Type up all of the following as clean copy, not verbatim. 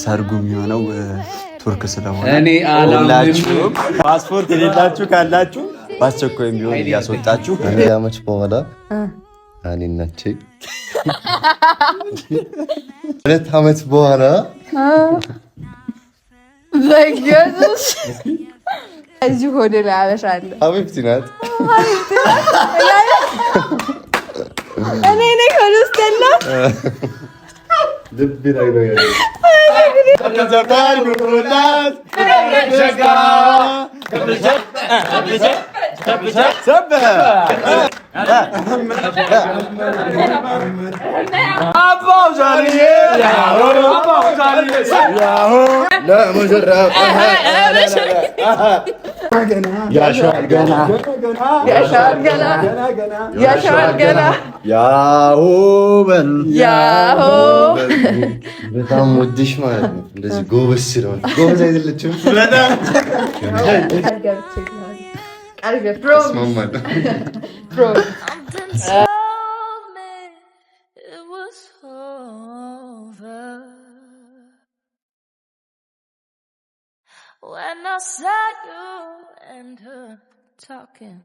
ሰርጉ የሚሆነው ቱርክ ስለሆነ ሁላችሁም ፓስፖርት የሌላችሁ ካላችሁ በአስቸኳይ የሚሆን እያስወጣችሁ ዓመት በኋላ እኔናቼ 2 ዓመት በኋላ በኢየሱስ እዚህ ሆዴ ላይ አበሻለሁ። ሀቢብቲ ናት። እኔ ነኝ ሆስቴላ ልብ ላይ ነው ያለው። ያሻል ገና ያሆበን በጣም ወድሽ ማለት ነው። እንደዚህ ጎበዝ ስለሆነ ጎበዝ አይደለችም። When I saw you and her talking,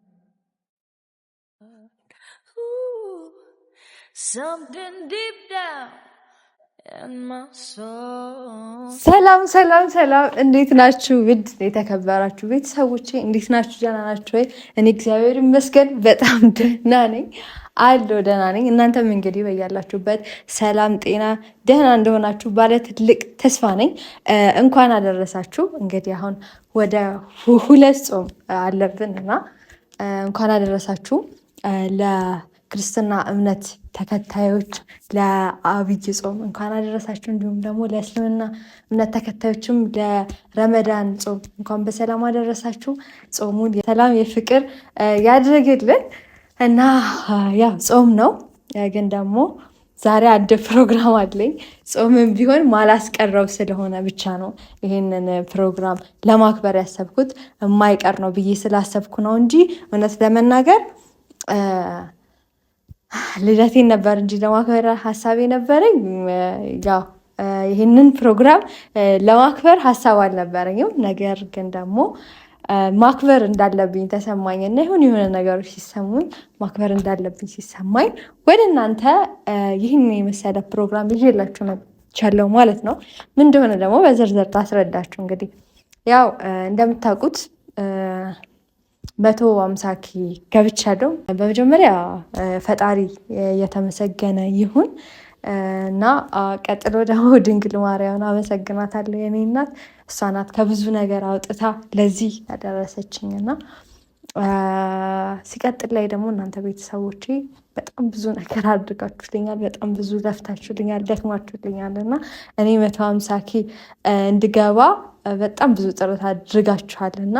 ooh, something deep down in my soul. ሰላም ሰላም ሰላም፣ እንዴት ናችሁ? ውድ የተከበራችሁ ቤተሰቦቼ እንዴት ናችሁ? ደህና ናችሁ ወይ? እኔ እግዚአብሔር ይመስገን በጣም ደህና ነኝ አለው ደህና ነኝ። እናንተም እንግዲህ በያላችሁበት ሰላም ጤና ደህና እንደሆናችሁ ባለ ትልቅ ተስፋ ነኝ። እንኳን አደረሳችሁ። እንግዲህ አሁን ወደ 2 ጾም አለብን እና እንኳን አደረሳችሁ ለክርስትና እምነት ተከታዮች ለአብይ ጾም እንኳን አደረሳችሁ። እንዲሁም ደግሞ ለእስልምና እምነት ተከታዮችም ለረመዳን ጾም እንኳን በሰላም አደረሳችሁ። ጾሙን የሰላም የፍቅር ያድርግልን እና ያው ጾም ነው፣ ግን ደግሞ ዛሬ አንድ ፕሮግራም አለኝ። ጾምም ቢሆን ማላስቀረው ስለሆነ ብቻ ነው ይሄንን ፕሮግራም ለማክበር ያሰብኩት። የማይቀር ነው ብዬ ስላሰብኩ ነው እንጂ እውነት ለመናገር ልደቴን ነበር እንጂ ለማክበር ሀሳብ ነበረኝ። ያው ይሄንን ፕሮግራም ለማክበር ሀሳብ አልነበረኝም። ነገር ግን ደግሞ ማክበር እንዳለብኝ ተሰማኝ እና የሆነ ነገሮች ሲሰሙኝ ማክበር እንዳለብኝ ሲሰማኝ ወደ እናንተ ይህን የመሰለ ፕሮግራም ይዤላችሁ መጥቻለሁ ማለት ነው። ምን እንደሆነ ደግሞ በዝርዝር ታስረዳችሁ። እንግዲህ ያው እንደምታውቁት 150K ገብቻለሁ። በመጀመሪያ ፈጣሪ የተመሰገነ ይሁን እና ቀጥሎ ደግሞ ድንግል ማርያምን አመሰግናታለሁ። የኔ እናት እሷ ናት ከብዙ ነገር አውጥታ ለዚህ ያደረሰችኝ እና ሲቀጥል ላይ ደግሞ እናንተ ቤተሰቦቼ በጣም ብዙ ነገር አድርጋችሁልኛል፣ በጣም ብዙ ለፍታችሁልኛል፣ ደክማችሁልኛል እና እኔ 150K እንድገባ በጣም ብዙ ጥረት አድርጋችኋል እና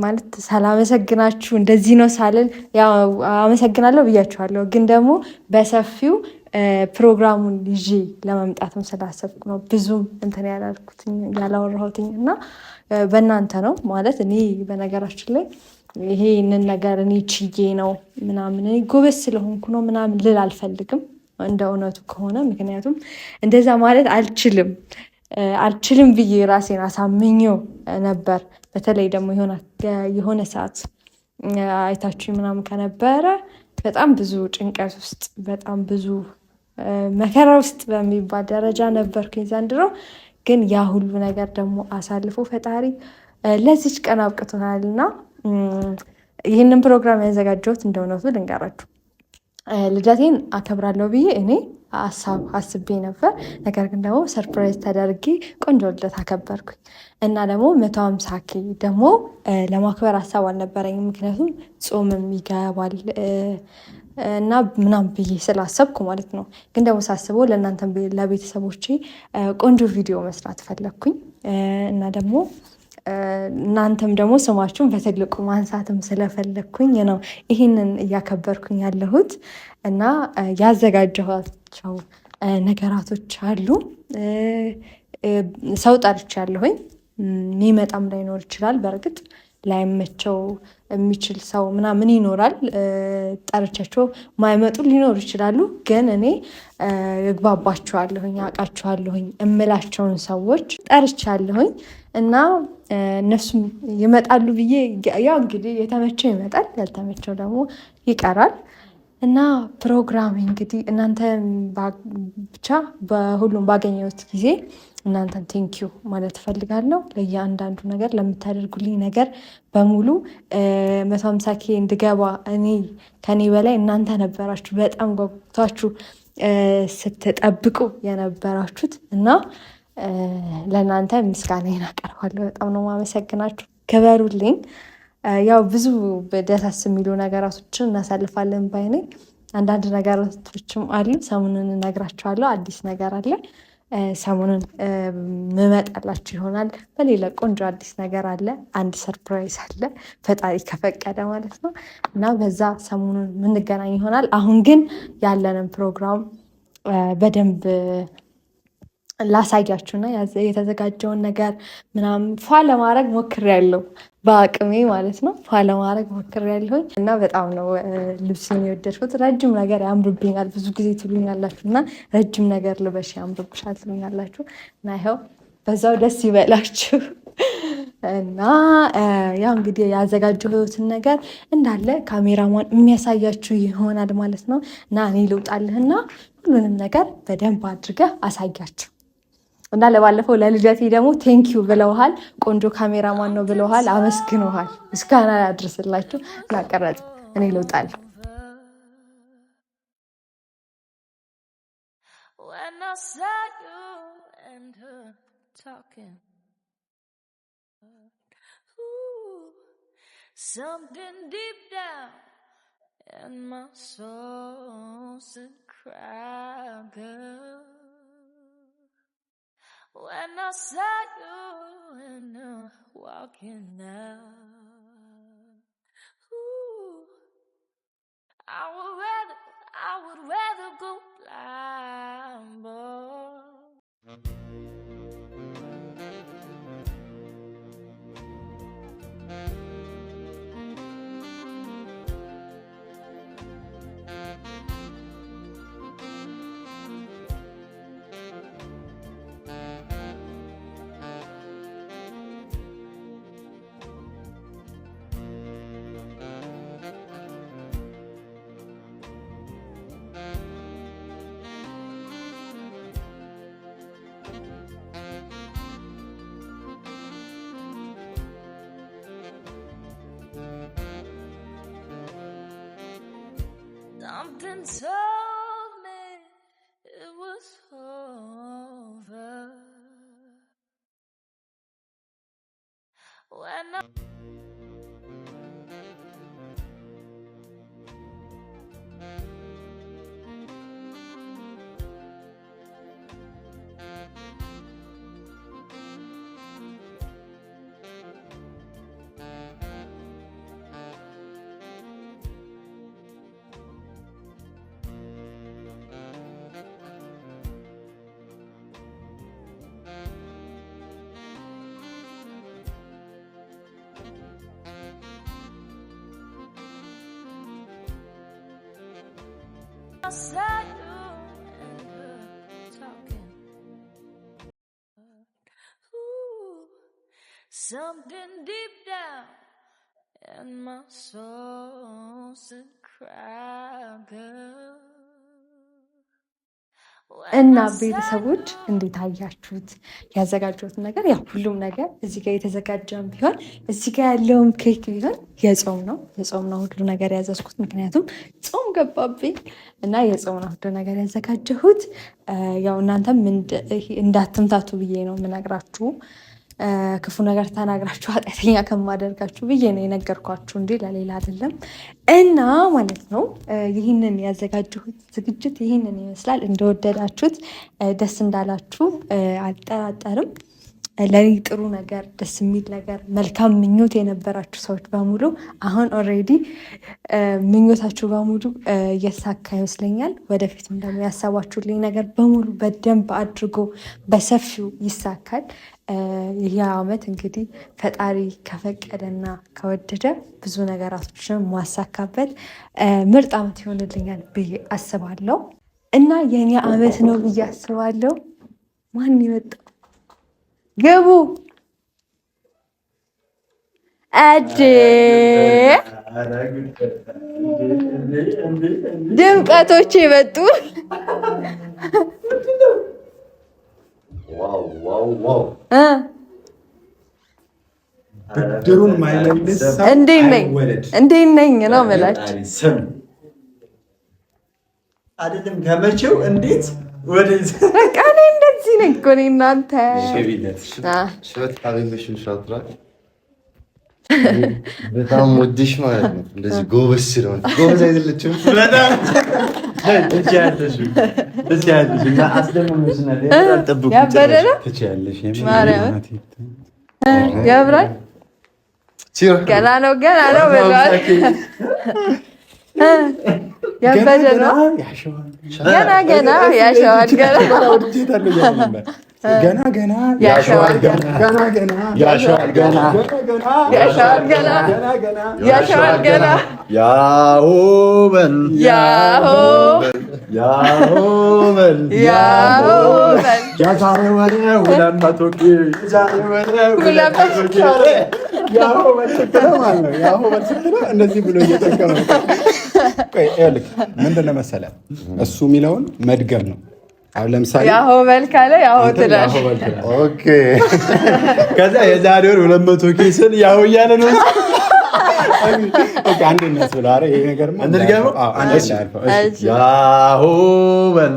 ማለት ሳላመሰግናችሁ እንደዚህ ነው ሳልን ያው አመሰግናለሁ ብያችኋለሁ። ግን ደግሞ በሰፊው ፕሮግራሙን ይዤ ለመምጣትም ስላሰብኩ ነው ብዙም እንትን ያላልኩትኝ ያላወራሁትኝ እና በእናንተ ነው ማለት እኔ በነገራችን ላይ ይሄንን ነገር እኔ ችዬ ነው ምናምን እኔ ጎበዝ ስለሆንኩ ነው ምናምን ልል አልፈልግም እንደ እውነቱ ከሆነ። ምክንያቱም እንደዛ ማለት አልችልም ብዬ ራሴን አሳምኜው ነበር። በተለይ ደግሞ የሆነ ሰዓት አይታችሁ ምናምን ከነበረ በጣም ብዙ ጭንቀት ውስጥ በጣም ብዙ መከራ ውስጥ በሚባል ደረጃ ነበርኩኝ ዘንድሮ። ግን ያ ሁሉ ነገር ደግሞ አሳልፎ ፈጣሪ ለዚች ቀን አብቅቶናል እና ይህንን ፕሮግራም ያዘጋጀሁት እንደ እውነቱ ልንገራችሁ ልደቴን አከብራለሁ ብዬ እኔ አስቤ ነበር። ነገር ግን ደግሞ ሰርፕራይዝ ተደርጌ ቆንጆ ልደት አከበርኩኝ እና ደግሞ 150K ደግሞ ለማክበር ሀሳብ አልነበረኝም። ምክንያቱም ጾምም ይገባል እና ምናምን ብዬ ስላሰብኩ ማለት ነው። ግን ደግሞ ሳስበው ለእናንተ ለቤተሰቦቼ ቆንጆ ቪዲዮ መስራት ፈለግኩኝ እና ደግሞ እናንተም ደግሞ ስማችሁን በትልቁ ማንሳትም ስለፈለግኩኝ ነው ይህንን እያከበርኩኝ ያለሁት እና ያዘጋጀኋቸው ነገራቶች አሉ። ሰው ጠርቻለሁኝ። የሚመጣም ላይኖር ይችላል። በእርግጥ ላይመቸው የሚችል ሰው ምናምን ይኖራል። ጠርቻቸው ማይመጡ ሊኖሩ ይችላሉ። ግን እኔ እግባባቸዋለሁኝ፣ አውቃቸዋለሁኝ እምላቸውን ሰዎች ጠርቻለሁኝ እና እነሱም ይመጣሉ ብዬ ያው እንግዲህ የተመቸው ይመጣል፣ ያልተመቸው ደግሞ ይቀራል። እና ፕሮግራም እንግዲህ እናንተ ብቻ በሁሉም ባገኘሁት ጊዜ እናንተን ቴንኪዩ ማለት እፈልጋለሁ። ለየአንዳንዱ ነገር ለምታደርጉልኝ ነገር በሙሉ 150K እንድገባ ከኔ በላይ እናንተ ነበራችሁ በጣም ጓጉታችሁ ስትጠብቁ የነበራችሁት እና ለእናንተ ምስጋናዬን አቀርባለሁ። በጣም ነው ማመሰግናችሁ። ክበሩልኝ። ያው ብዙ ደስ የሚሉ ነገራቶችን እናሳልፋለን ባይኔ አንዳንድ ነገራቶችም አሉ። ሰሞኑን እነግራችኋለሁ። አዲስ ነገር አለ። ሰሞኑን መመጣላችሁ ይሆናል። በሌላ ቆንጆ አዲስ ነገር አለ። አንድ ሰርፕራይዝ አለ ፈጣሪ ከፈቀደ ማለት ነው እና በዛ ሰሞኑን የምንገናኝ ይሆናል። አሁን ግን ያለንን ፕሮግራም በደንብ ላሳያችሁና የተዘጋጀውን ነገር ምናምን ፏ ለማድረግ ሞክሬያለሁ፣ በአቅሜ ማለት ነው። ፏ ለማድረግ ሞክሬያለሁኝ እና በጣም ነው ልብስን የወደድኩት። ረጅም ነገር ያምርብኛል ብዙ ጊዜ ትሉኛላችሁ እና ረጅም ነገር ልበሽ ያምርብሻል ትሉኛላችሁ እና ይኸው በዛው ደስ ይበላችሁ እና ያው እንግዲህ ያዘጋጀሁትን ነገር እንዳለ ካሜራማን የሚያሳያችሁ ይሆናል ማለት ነው እና እኔ ልውጣልህና ሁሉንም ነገር በደንብ አድርገህ አሳያችሁ እና ለባለፈው ለልደቴ ደግሞ ቴንኪዩ ብለውሃል። ቆንጆ ካሜራማን ነው ብለውሃል፣ አመስግነውሃል። ምስጋና ያድርስላችሁ እና ቀረጽ እኔ ልውጣለሁ። Something deep down in my soul said, cry, girl. When I saw you and walking out, I would rather go blind, boy. Something told me it was over when I saw you and her talking. Something deep down in my soul said, cry, girl. እና ቤተሰቦች እንዴት አያችሁት? ያዘጋጀሁትን ነገር ያው ሁሉም ነገር እዚህ ጋር የተዘጋጀም ቢሆን እዚህ ጋር ያለውም ኬክ ቢሆን የጾም ነው ሁሉ ነገር ያዘዝኩት። ምክንያቱም ጾም ገባብኝ እና የጾም ነው ሁሉ ነገር ያዘጋጀሁት። ያው እናንተም እንዳትምታቱ ብዬ ነው የምነግራችሁ። ክፉ ነገር ተናግራችሁ ኃጢአተኛ ከማደርጋችሁ ብዬ ነው የነገርኳችሁ እንጂ ለሌላ አይደለም። እና ማለት ነው ይህንን ያዘጋጀሁት ዝግጅት ይህንን ይመስላል። እንደወደዳችሁት ደስ እንዳላችሁ አልጠራጠርም። ለኔ ጥሩ ነገር፣ ደስ የሚል ነገር፣ መልካም ምኞት የነበራችሁ ሰዎች በሙሉ አሁን ኦልሬዲ ምኞታችሁ በሙሉ እየተሳካ ይመስለኛል። ወደፊትም ደግሞ ያሰባችሁልኝ ነገር በሙሉ በደንብ አድርጎ በሰፊው ይሳካል። ይህ ዓመት እንግዲህ ፈጣሪ ከፈቀደና ከወደደ ብዙ ነገራቶችን ማሳካበት ምርጥ ዓመት ይሆንልኛል ብዬ አስባለሁ እና የኔ ዓመት ነው ብዬ አስባለሁ። ማን ይመጣ? ግቡ ድምቀቶች የመጡ ብድሩን ማይመልስ እንዴት ነኝ ነው የምላችሁ። አይደለም ከመቼው እንዴት ወደዚህ በቃ እኔ እንደዚህ ነኝ እኮ እኔ እናንተ በጣም ወድሽ ማለት ነው። እንደዚህ ጎበዝ ስለሆነ ጎበዝ አይደለችም። በጣም ያብራል። ገና ነው ብሏል። ያበደ ነው ገና ያሸዋል ገና ያሸዋል ገና ያሆበል የዛሬ ወሬ 200 እንደዚህ ብሎ እየጠቀመ ምንድን ነው መሰለህ እሱ የሚለውን መድገም ነው። አሁን ለምሳሌ ያሆበል ካለ ያሆ ትላለህ። ኦኬ ከዛ የዛሬ ወር 200 ስል ያሆ እያለ ነው። ኦኬ አንዴ እናስብላ። ኧረ ይሄ ነገርማ እንደገና አንዴ ላልፈው። ያሆበል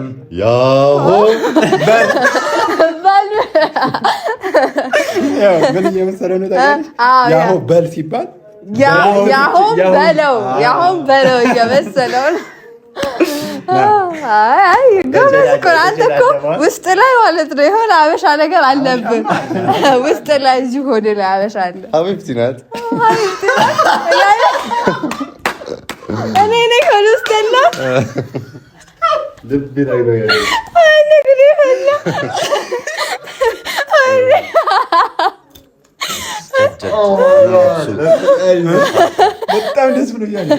ምን እየመሰለህ ነው ታውቃለህ? ያሆ በል ሲባል ያሆን በለው እየመሰለው ነው። አንተ እኮ ውስጥ ላይ ማለት ነው የሆነ አበሻ ነገር አለብን። ውስጥ ላይ እዚህ ሆድ ላይ አበሻ አለ። ሀቢብቲ ናት። እኔ ነኝ ሆድ ውስጥ ያለው ልብ ላይ ነው ያለው። በጣም ደስ ብሎኛል።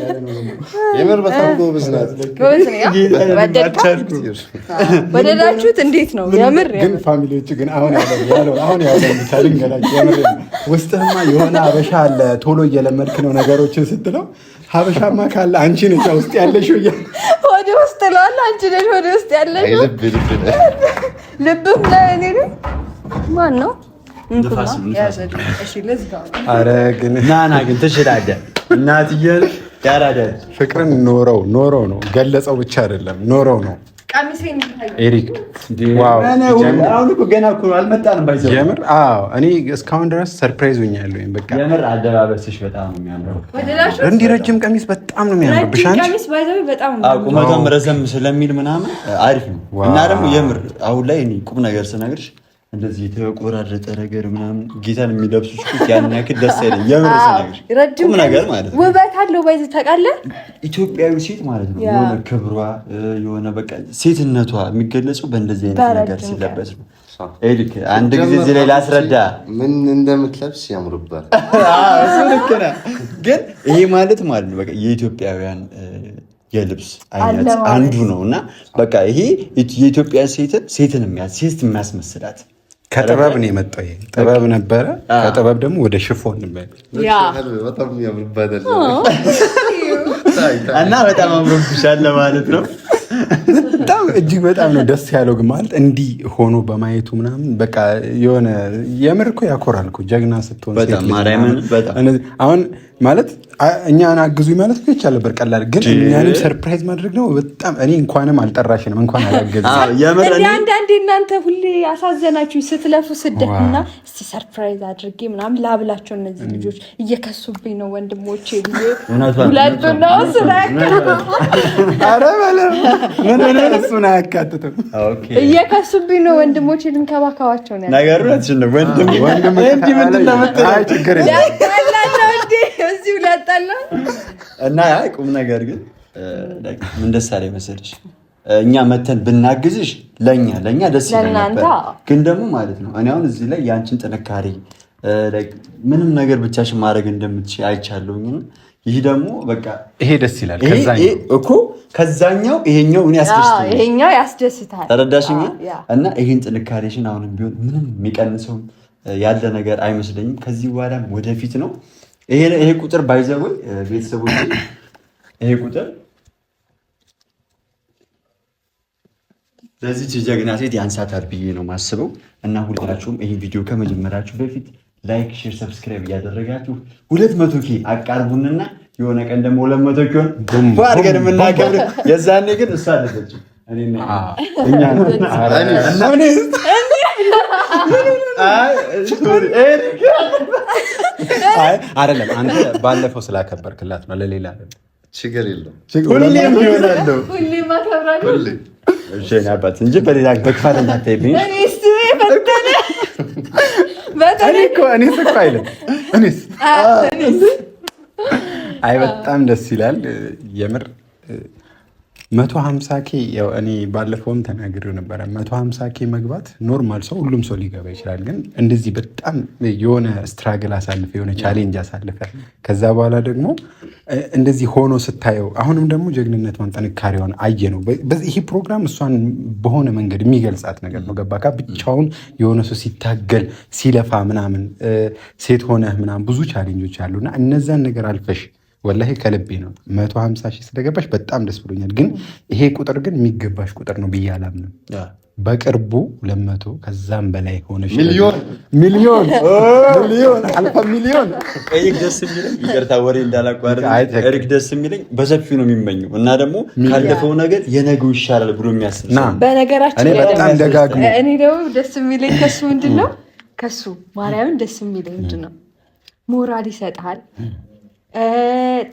የምር በጣም ጎበዝ ናት። ወደዳችሁት? እንዴት ነው የምር? ግን ፋሚሊዎቹ ግን አሁን ያለው ብቻ ልንገራቸው። የምር ውስጥህማ የሆነ ሀበሻ አለ። ቶሎ እየለመድክ ነው ነገሮችን ስትለው ሀበሻማ ካለ አንቺ ነሽ ውስጥ ያለሽው። ወደ ውስጥ ለዋለ አንቺ ነሽ ወደ ውስጥ ያለሽው። ልብም ለእኔ ነው። ማን ነው? ኧረ ግን ናና ግን ትችላለህ። እናትዬን ያራዳል። ፍቅርን ኖረው ነው ገለጸው ብቻ አይደለም ኖረው ነው። ኤሪክ አሁን እኮ ገና እኮ አልመጣንም። ባይዘው የምር እኔ እስካሁን ድረስ ሰርፕራይዝ ሆኛለሁ። በቃ የምር አለባበስሽ በጣም ነው የሚያምረው። እንዲህ ረጅም ቀሚስ በጣም ነው የሚያምርብሽ። ቁመቷም ረዘም ስለሚል ምናምን አሪፍ ነው። እና ደግሞ የምር አሁን ላይ እኔ ቁም ነገር ስነግርሽ እንደዚህ የተቆራረጠ ነገር ምናምን ጌታን የሚለብሱ ሹት ያን ያክል ደስ አይለኝ። የምር ስነግርሽ ቁም ነገር ማለት ነው። ውበት አለው ባይዘው ታውቃለህ። ኢትዮጵያዊ ሴት ማለት ነው የሆነ ክብሯ የሆነ በቃ ሴትነቷ የሚገለጸው በእንደዚህ አይነት ነገር ሲለበስ ነው። ኤሪክ አንድ ጊዜ እዚህ ላይ ላስረዳ ምን እንደምትለብስ ያምርባል። እሱ ልክ ነህ። ግን ይሄ ማለት ነው በቃ የኢትዮጵያውያን የልብስ አይነት አንዱ ነው እና በቃ ይሄ የኢትዮጵያ ሴትን የሚያስመስላት ከጥበብ ነው የመጣው። ይሄ ጥበብ ነበረ። ከጥበብ ደግሞ ወደ ሽፎን በጣም ያምርባታል እና በጣም አምሮብሻል ለማለት ነው። በጣም እጅግ በጣም ነው ደስ ያለው። ግን ማለት እንዲህ ሆኖ በማየቱ ምናምን በቃ የሆነ የምር እኮ ያኮራል እኮ ጀግና ስትሆን። በጣም ማርያምን በጣም አሁን ማለት እኛን አግዙኝ ማለት እኮ ይቻላል ነበር ቀላል። ግን እኛንም ሰርፕራይዝ ማድረግ ነው በጣም። እኔ እንኳንም አልጠራሽንም እንኳን አላገዝም። አንዳንዴ እናንተ ሁሌ አሳዘናችሁ ስትለፉ ስደትና እስቲ ሰርፕራይዝ አድርጌ ምናምን ላብላቸው። እነዚህ ልጆች እየከሱብኝ ነው ወንድሞቼ ብዬ ሁለቱ ነው ስላከ ኧረ በለው ምን ሆነ እሱ እሱን አያካትትም። እየከሱብኝ ነው ወንድሞቼ ልንከባከባቸው ነው ነገሩ ነው። ወንድም እንጂ ምንድን ነው የምትለው? ችግር ላጣላቸው እንዴ እዚሁ ላጣላ እና ቁም ነገር ግን ምን ደስ አለኝ መሰለሽ እኛ መተን ብናግዝሽ ለኛ ደስ ይለናል። ግን ደግሞ ማለት ነው እኔ አሁን እዚህ ላይ ያንቺን ጥንካሬ ምንም ነገር ብቻሽን ማድረግ እንደምትችይ አይቻለሁኝ። ይህ ደግሞ በቃ ይሄ ደስ ይላል። ከዛኛው ይሄኛው ያስደስታል። ተረዳሽኝ? እና ይሄን ጥንካሬሽን አሁንም ቢሆን ምንም የሚቀንሰው ያለ ነገር አይመስለኝም። ከዚህ በኋላም ወደፊት ነው። ይሄ ቁጥር ባይዘው ቤተሰቦች ይሄ ቁጥር ለዚህ ጀግና ሴት ያንሳታል ብዬ ነው ማስበው። እና ሁላችሁም ይሄ ቪዲዮ ከመጀመራችሁ በፊት ላይክ፣ ሼር፣ ሰብስክራይብ እያደረጋችሁ 200K አቃርቡንና የሆነ ቀን ደግሞ 200K ሆን አድርገን የምናከብር የዛኔ ግን እሷ አለች አይደለም አንተ ባለፈው ስላከበርክላት ነው ለሌላ አይደለም። ችግር የለውም ሁሌም ይሆናል ሁሌም አከብራለሁ እሺ አባት እንጂ በሌላ በክፋት እንዳታይብኝ እኔስ አይልም አይ በጣም ደስ ይላል የምር 150K ያው እኔ ባለፈውም ተናግሬው ነበረ 150K መግባት ኖርማል ሰው ሁሉም ሰው ሊገባ ይችላል። ግን እንደዚህ በጣም የሆነ ስትራግል አሳልፈ የሆነ ቻሌንጅ አሳልፈ ከዛ በኋላ ደግሞ እንደዚህ ሆኖ ስታየው አሁንም ደግሞ ጀግንነቷን ጥንካሬዋን አየ ነው። ይሄ ፕሮግራም እሷን በሆነ መንገድ የሚገልጻት ነገር ነው። ገባካ? ብቻውን የሆነ ሰው ሲታገል ሲለፋ ምናምን ሴት ሆነህ ምናምን ብዙ ቻሌንጆች አሉና እነዛን ነገር አልፈሽ ወላሂ ከልቤ ነው 150K ስለገባሽ በጣም ደስ ብሎኛል። ግን ይሄ ቁጥር ግን የሚገባሽ ቁጥር ነው ብዬ አላምንም። በቅርቡ 200 ከዛም በላይ ሆነሽ ሚሊዮን አልፋ ሚሊዮን ኤሪክ ደስ የሚለኝ ይቅርታ ወሬ እንዳላቋርጥ ኤሪክ ደስ የሚለኝ በሰፊው ነው የሚመኘው እና ደግሞ ካለፈው ነገር የነገው ይሻላል ብሎ የሚያስብ ነው። በነገራችን ላይ በጣም ደጋግሞ እኔ ደግሞ ደስ የሚለኝ ከሱ ምንድነው ከሱ ማርያምን ደስ የሚለኝ ምንድነው ሞራል ይሰጣል።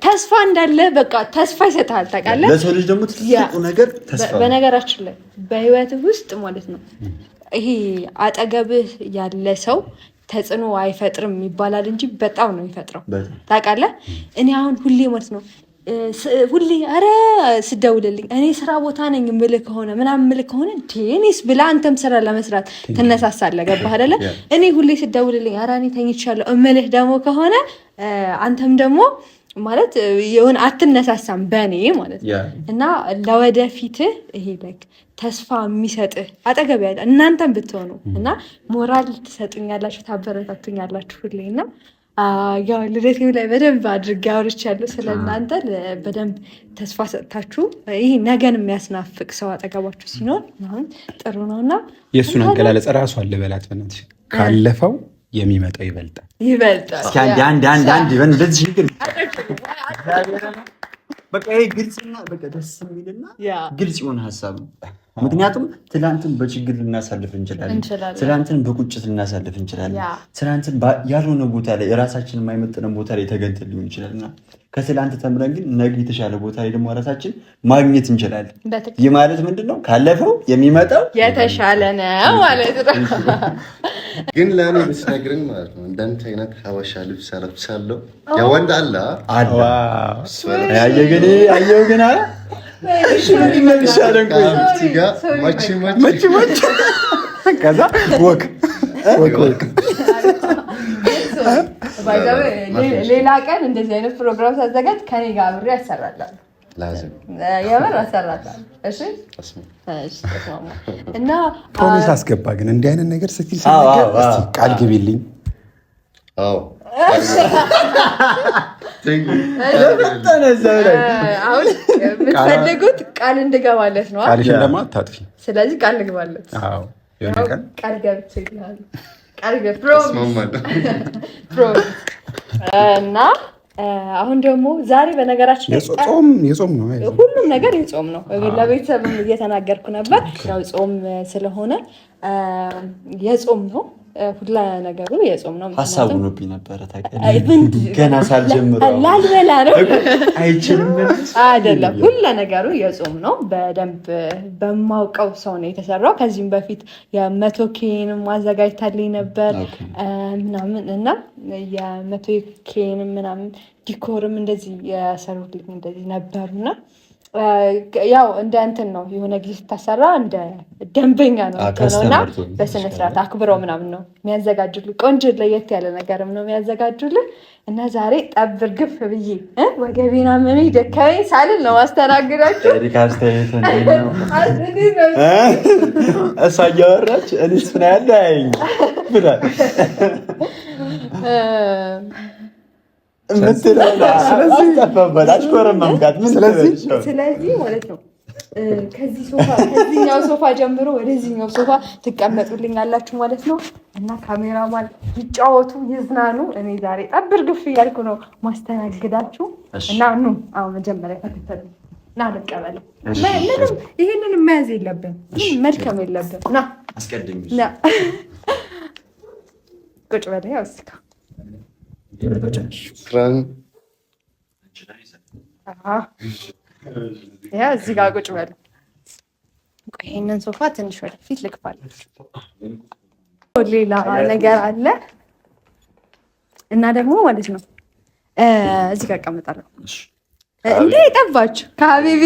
ተስፋ እንዳለ በቃ ተስፋ ይሰጣል። ታውቃለህ ለሰው ልጅ ደግሞ ትልቁ ነገር ተስፋ። በነገራችን ላይ በህይወት ውስጥ ማለት ነው ይሄ አጠገብህ ያለ ሰው ተጽዕኖ አይፈጥርም ይባላል እንጂ በጣም ነው የሚፈጥረው። ታውቃለህ እኔ አሁን ሁሌ ማለት ነው ሁሌ አረ ስደውልልኝ እኔ ስራ ቦታ ነኝ ምልክ ከሆነ ምናምን ምልክ ከሆነ እኔስ ብላ አንተም ስራ ለመስራት ትነሳሳለህ። ገባህ አይደለ? እኔ ሁሌ ስደውልልኝ አረ እኔ ተኝቻለሁ እምልህ ደግሞ ከሆነ አንተም ደግሞ ማለት የሆነ አትነሳሳም በእኔ ማለት ነው። እና ለወደፊትህ ይሄ ተስፋ የሚሰጥህ አጠገብ ያለ እናንተም ብትሆኑ እና ሞራል ትሰጡኛላችሁ ታበረታቱኛላችሁ ሁሌ እና ያው ልደቴው ላይ በደንብ አድርጌ አውርቻለሁ ስለእናንተ። በደንብ ተስፋ ሰጥታችሁ ይሄ ነገን የሚያስናፍቅ ሰው አጠገባችሁ ሲኖር አሁን ጥሩ ነውና የእሱን አገላለጽ ራሱ አለ በላት በእናትሽ ካለፈው የሚመጣው ይበልጣል። እስኪ አንድ እንደዚህ ግን በቃ ይሄ ግልጽና በቃ ደስ የሚልና ግልጽ የሆነ ሀሳብ ነው። ምክንያቱም ትላንትን በችግር ልናሳልፍ እንችላለን። ትላንትን በቁጭት ልናሳልፍ እንችላለን። ትላንትን ያልሆነ ቦታ ላይ የራሳችን የማይመጥነን ቦታ ላይ ተገንተን ሊሆን ይችላል እና ከትላንት ተምረን ግን ነገ የተሻለ ቦታ ላይ ደግሞ ራሳችን ማግኘት እንችላለን። ይህ ማለት ምንድን ነው? ካለፈው የሚመጣው የተሻለ ነው ማለት ነው። ግን ለእኔ ብትነግረኝ ማለት ነው እንዳንተ አይነት ሀበሻ ልብስ አለብሳለሁ ወንድ አለ አየው ግን አለ ከዛ ወክ ሌላ ቀን እንደዚህ አይነት ፕሮግራም ሳዘጋጅ ከኔ ጋር አብሬ ያሰራላል የምር ያሰራላል። እሺ እና ፕሮሚስ አስገባ። ግን እንዲህ አይነት ነገር ስትይ ቃል ግቢልኝ። አሁን የምትፈልጉት ቃል እንድገባለት ነው። ቃልሽን ደግሞ አታጥፊ። ስለዚህ ቃል ልግባለት። ቃል ገብቼ እና አሁን ደግሞ ዛሬ በነገራችን የጾም ነው፣ ሁሉም ነገር የጾም ነው። ለቤተሰብም እየተናገርኩ ነበር። ያው ጾም ስለሆነ የጾም ነው ሁላ ነገሩ የጾም ነው። ሀሳቡ ሆኖብኝ ነበረ ገና ሳልጀምረው ላልበላ ነው አይችልም አይደለም። ሁላ ነገሩ የጾም ነው። በደንብ በማውቀው ሰው ነው የተሰራው። ከዚህም በፊት የ100 ኬንም አዘጋጅታልኝ ነበር ምናምን እና የ100 ኬንም ምናምን ዲኮርም እንደዚህ የሰሩልኝ እንደዚህ ነበሩና ያው እንደ እንትን ነው የሆነ ጊዜ ስታሰራ እንደ ደንበኛ ነው እና በስነስርዓት አክብረው ምናምን ነው የሚያዘጋጁልህ። ቆንጆ ለየት ያለ ነገርም ነው የሚያዘጋጁልህ እና ዛሬ ጠብር ግፍ ብዬ ወገቤና ምን ደካኝ ሳልል ነው ማስተናግዳችሁ። እሷ እያወራች እኔስ ምን ያለኝ ብላ ስለዚህ ማለት ነው ከዚህኛው ሶፋ ጀምሮ ወደዚህኛው ሶፋ ትቀመጡልኝ ያላችሁ ማለት ነው እና ካሜራማን ይጫወቱ ይዝናኑ። እኔ ዛሬ ጠብር ግፍ እያልኩ ነው ማስተናግዳችሁ እና ኑ አሁን መጀመሪያ ተከተሉ እና ልቀበል። ምንም ይህንን መያዝ የለብን መልከም የለብን ና አስቀድሚ ቁጭ በለ ያው እስካ እዚህ ጋር ቁጭ በሉ። ይሄንን ሶፋ ትንሽ ወደፊት ልክፋለች። ሌላ ነገር አለ እና ደግሞ ማለት ነው እዚህ ጋር እቀመጣለሁ እንዴ ጠባችሁ ከሀቢቢ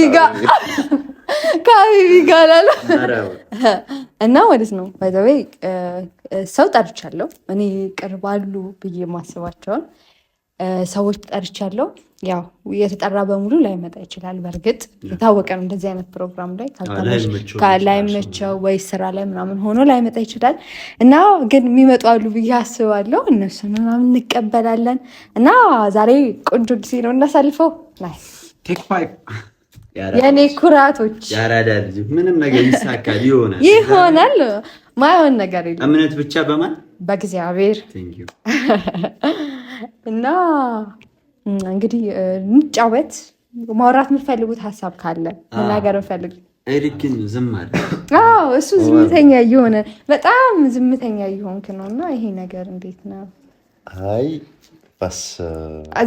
ጋር ላለ እና ማለት ነው ባይዘዌይ ሰው ጠርቻለሁ። እኔ ቅርባሉ ብዬ የማስባቸውን ሰዎች ጠርቻለሁ። ያው የተጠራ በሙሉ ላይመጣ ይችላል። በእርግጥ የታወቀ ነው እንደዚህ አይነት ፕሮግራም ላይ ላይመቸው ወይ ስራ ላይ ምናምን ሆኖ ላይመጣ ይችላል እና ግን የሚመጡ አሉ ብዬ አስባለሁ። እነሱን ምናምን እንቀበላለን እና ዛሬ ቆንጆ ጊዜ ነው እናሳልፈው። የኔ ኩራቶች ያራዳል ምንም ነገር ይሳካል ይሆናል። ማይሆን ነገር የለም። እምነት ብቻ በማን በእግዚአብሔር እና እንግዲህ እንጫወት። ማውራት የምትፈልጉት ሀሳብ ካለ መናገር የምትፈልጉ ኤሪክን ዝም አለ። እሱ ዝምተኛ እየሆነ በጣም ዝምተኛ እየሆንክ ነው እና ይሄ ነገር እንዴት ነው? አይ በስ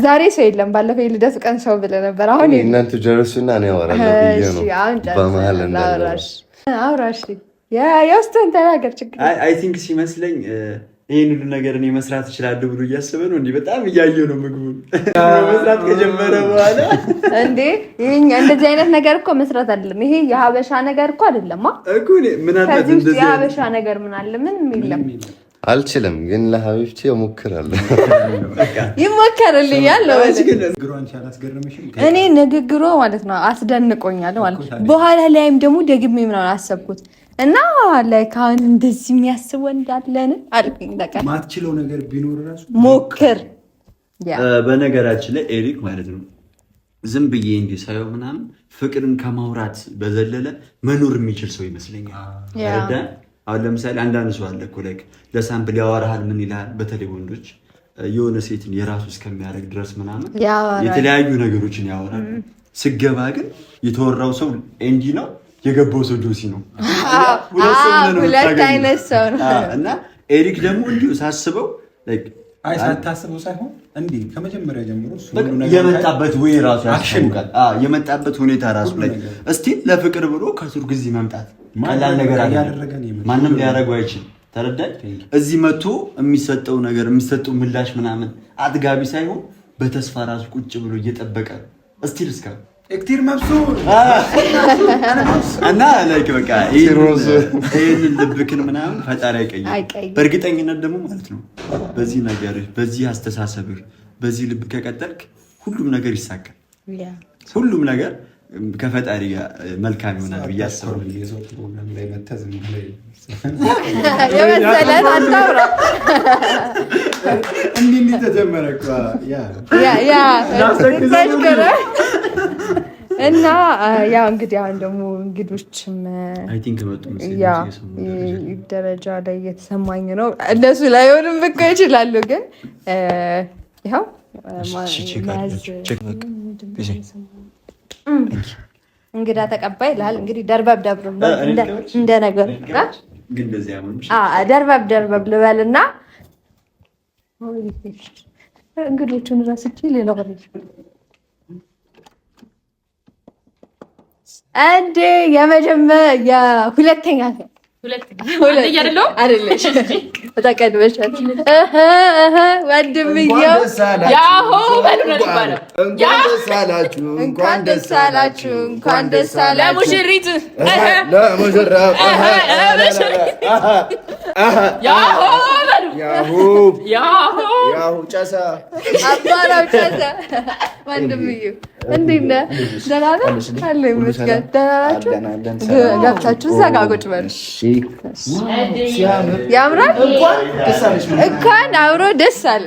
ዛሬ ሰው የለም። ባለፈው የልደቱ ቀን ሰው ብለህ ነበር። አሁን እናንተ ጀርሱና ነው ያወራለሁ ብዬ ነው በመሃል አውራሽ የውስጥህን ተናገር። ችግር አይ ቲንክ ሲመስለኝ ይህን ሁሉ ነገር እኔ መስራት እችላለሁ ብሎ እያሰበ ነው። እንዲህ በጣም እያየሁ ነው ምግቡን መስራት ከጀመረ በኋላ እንዴ እንደዚህ አይነት ነገር እኮ መስራት አይደለም። ይሄ የሀበሻ ነገር እኮ አይደለም እኮ ምናልባት እንደዚህ የሀበሻ ነገር ምን አለ? ምንም የለም። አልችልም ግን ለሀቢብቲ እሞክራለሁ። ይሞከርልኛል ነው እኔ ንግግሩ ማለት ነው አስደንቆኛል ማለት ነው። በኋላ ላይም ደግሞ ደግሜ ምናምን አሰብኩት እና ላይክ አሁን እንደዚህ የሚያስብ ወንድ አለን አልኩኝ። በቃ ማትችለው ነገር ቢኖር ራሱ ሞክር። በነገራችን ላይ ኤሪክ ማለት ነው ዝም ብዬ እንዲህ ሳየው ምናምን ፍቅርን ከማውራት በዘለለ መኖር የሚችል ሰው ይመስለኛል። አሁን ለምሳሌ አንዳንድ ሰው አለ እኮ ላይክ ለሳምፕል ያወራሃል ምን ይልሃል። በተለይ ወንዶች የሆነ ሴትን የራሱ እስከሚያደርግ ድረስ ምናምን የተለያዩ ነገሮችን ያወራል። ስገባ ግን የተወራው ሰው ኤንዲ ነው የገባው ሰው ጆሲ ነው። ሁለት አይነት ሰው ነው እና ኤሪክ ደግሞ እንዲሁ ሳስበው ሳታስበው ሳይሆን እንዲህ ከመጀመሪያ ጀምሮ የመጣበት ወይ ራሱ ያስፈልጋል። የመጣበት ሁኔታ ራሱ ላይ እስቲ ለፍቅር ብሎ ከቱርክ እዚህ መምጣት ቀላል ነገር አይደለም። ማንም ሊያደርገው አይችልም። ተረዳኝ። እዚህ መጥቶ የሚሰጠው ነገር የሚሰጠው ምላሽ ምናምን አጥጋቢ ሳይሆን በተስፋ ራሱ ቁጭ ብሎ እየጠበቀ እስቲል እስከ ኤክቲር መብሱር እና ላይክ በቃ ይሄንን ልብክን ምናምን ፈጣሪ አይቀይም። በእርግጠኝነት ደግሞ ማለት ነው በዚህ ነገር በዚህ አስተሳሰብህ በዚህ ልብ ከቀጠልክ ሁሉም ነገር ይሳካል። ሁሉም ነገር ከፈጣሪ ጋር መልካም ይሆናል ብዬ አስባለሁ። የመሰለን አታውራ እንዲህ ተጀመረ እኮ እና ያው እንግዲህ አሁን ደግሞ እንግዶችም ደረጃ ላይ እየተሰማኝ ነው። እነሱ ላይሆንም እኮ ይችላሉ፣ ግን ይኸው እንግዳ ተቀባይ ላል እንግዲህ ደርበብ ደብር እንደ ነገር ደርበብ ልበልና እንግዶቹን ረስቼ ሌላ ወሬ እንዴ የሁለተኛ አይደለሽ ተቀድመሻል። ወንድምዬው ያሆ እንኳን ደስ አላችሁ ለሙሽሪት ለሙሽራው ያሆ ጨሳ አባራው ጨሳ። ወንድምዬው እንዴት ነህ? ደህና ነህ? አለ ይመስገን። ደህና ናችሁ? ገብታችሁ እዛ ጋር ቁጭ በሉ። ያምራል። እንኳን አብሮ ደስ አለ።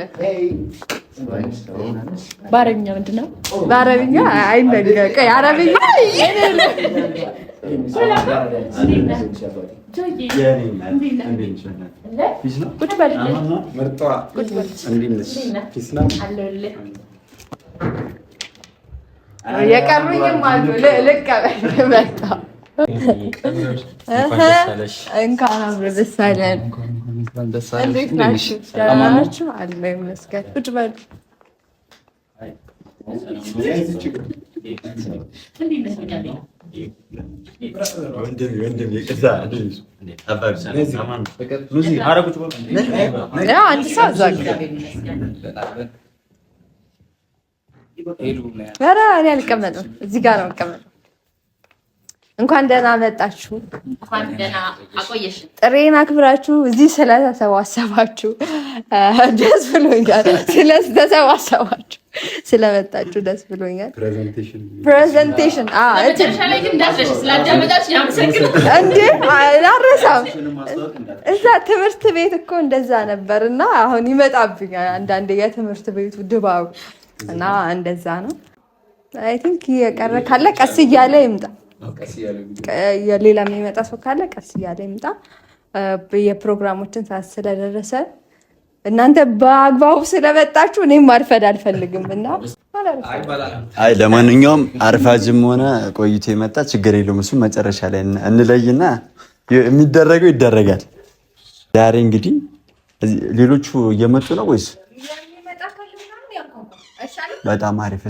በአረብኛ ምንድን ነው? በአረብኛ አይነገር። አረብኛ ቁጭ በል የቀሩኝም አሉ። ልቀበል እንኳን አብሮ ደስ አለን። እንዴት ናችሁ? ደህና ናችሁ? አለ ይመስገን። ቁጭ በሉ። አንድ ሰው እዛ ኧረ እኔ አልቀመጥም፣ እዚህ ጋር ነው የምቀመጠው። እንኳን ደህና መጣችሁ። እንኳን ደህና አቆየሽን። ጥሬን አክብራችሁ እዚህ ስለተሰባሰባችሁ ደስ ብሎኛል። ስለተሰባሰባችሁ ስለመጣችሁ ደስ ብሎኛል። ፕሬዘንቴሽን መጨረሻ ላይ ግን እንዳትረሽ ስላዳመጣችሁ ያመሰግናል። እንዴ አልረሳም። እዛ ትምህርት ቤት እኮ እንደዛ ነበር እና አሁን ይመጣብኛል አንዳንዴ የትምህርት ቤቱ ድባቡ እና እንደዛ ነው። አይ ቲንክ የቀረ ካለ ቀስ እያለ ይምጣ። ሌላ የሚመጣ ሰው ካለ ቀስ እያለ ይምጣ። የፕሮግራሞችን ሰዓት ስለደረሰ እናንተ በአግባቡ ስለመጣችሁ እኔም ማርፈድ አልፈልግም እና አይ ለማንኛውም አርፋጅም ሆነ ቆይቶ የመጣ ችግር የለውም። እሱ መጨረሻ ላይ እንለይና የሚደረገው ይደረጋል። ዛሬ እንግዲህ ሌሎቹ እየመጡ ነው ወይስ? በጣም አሪፍ።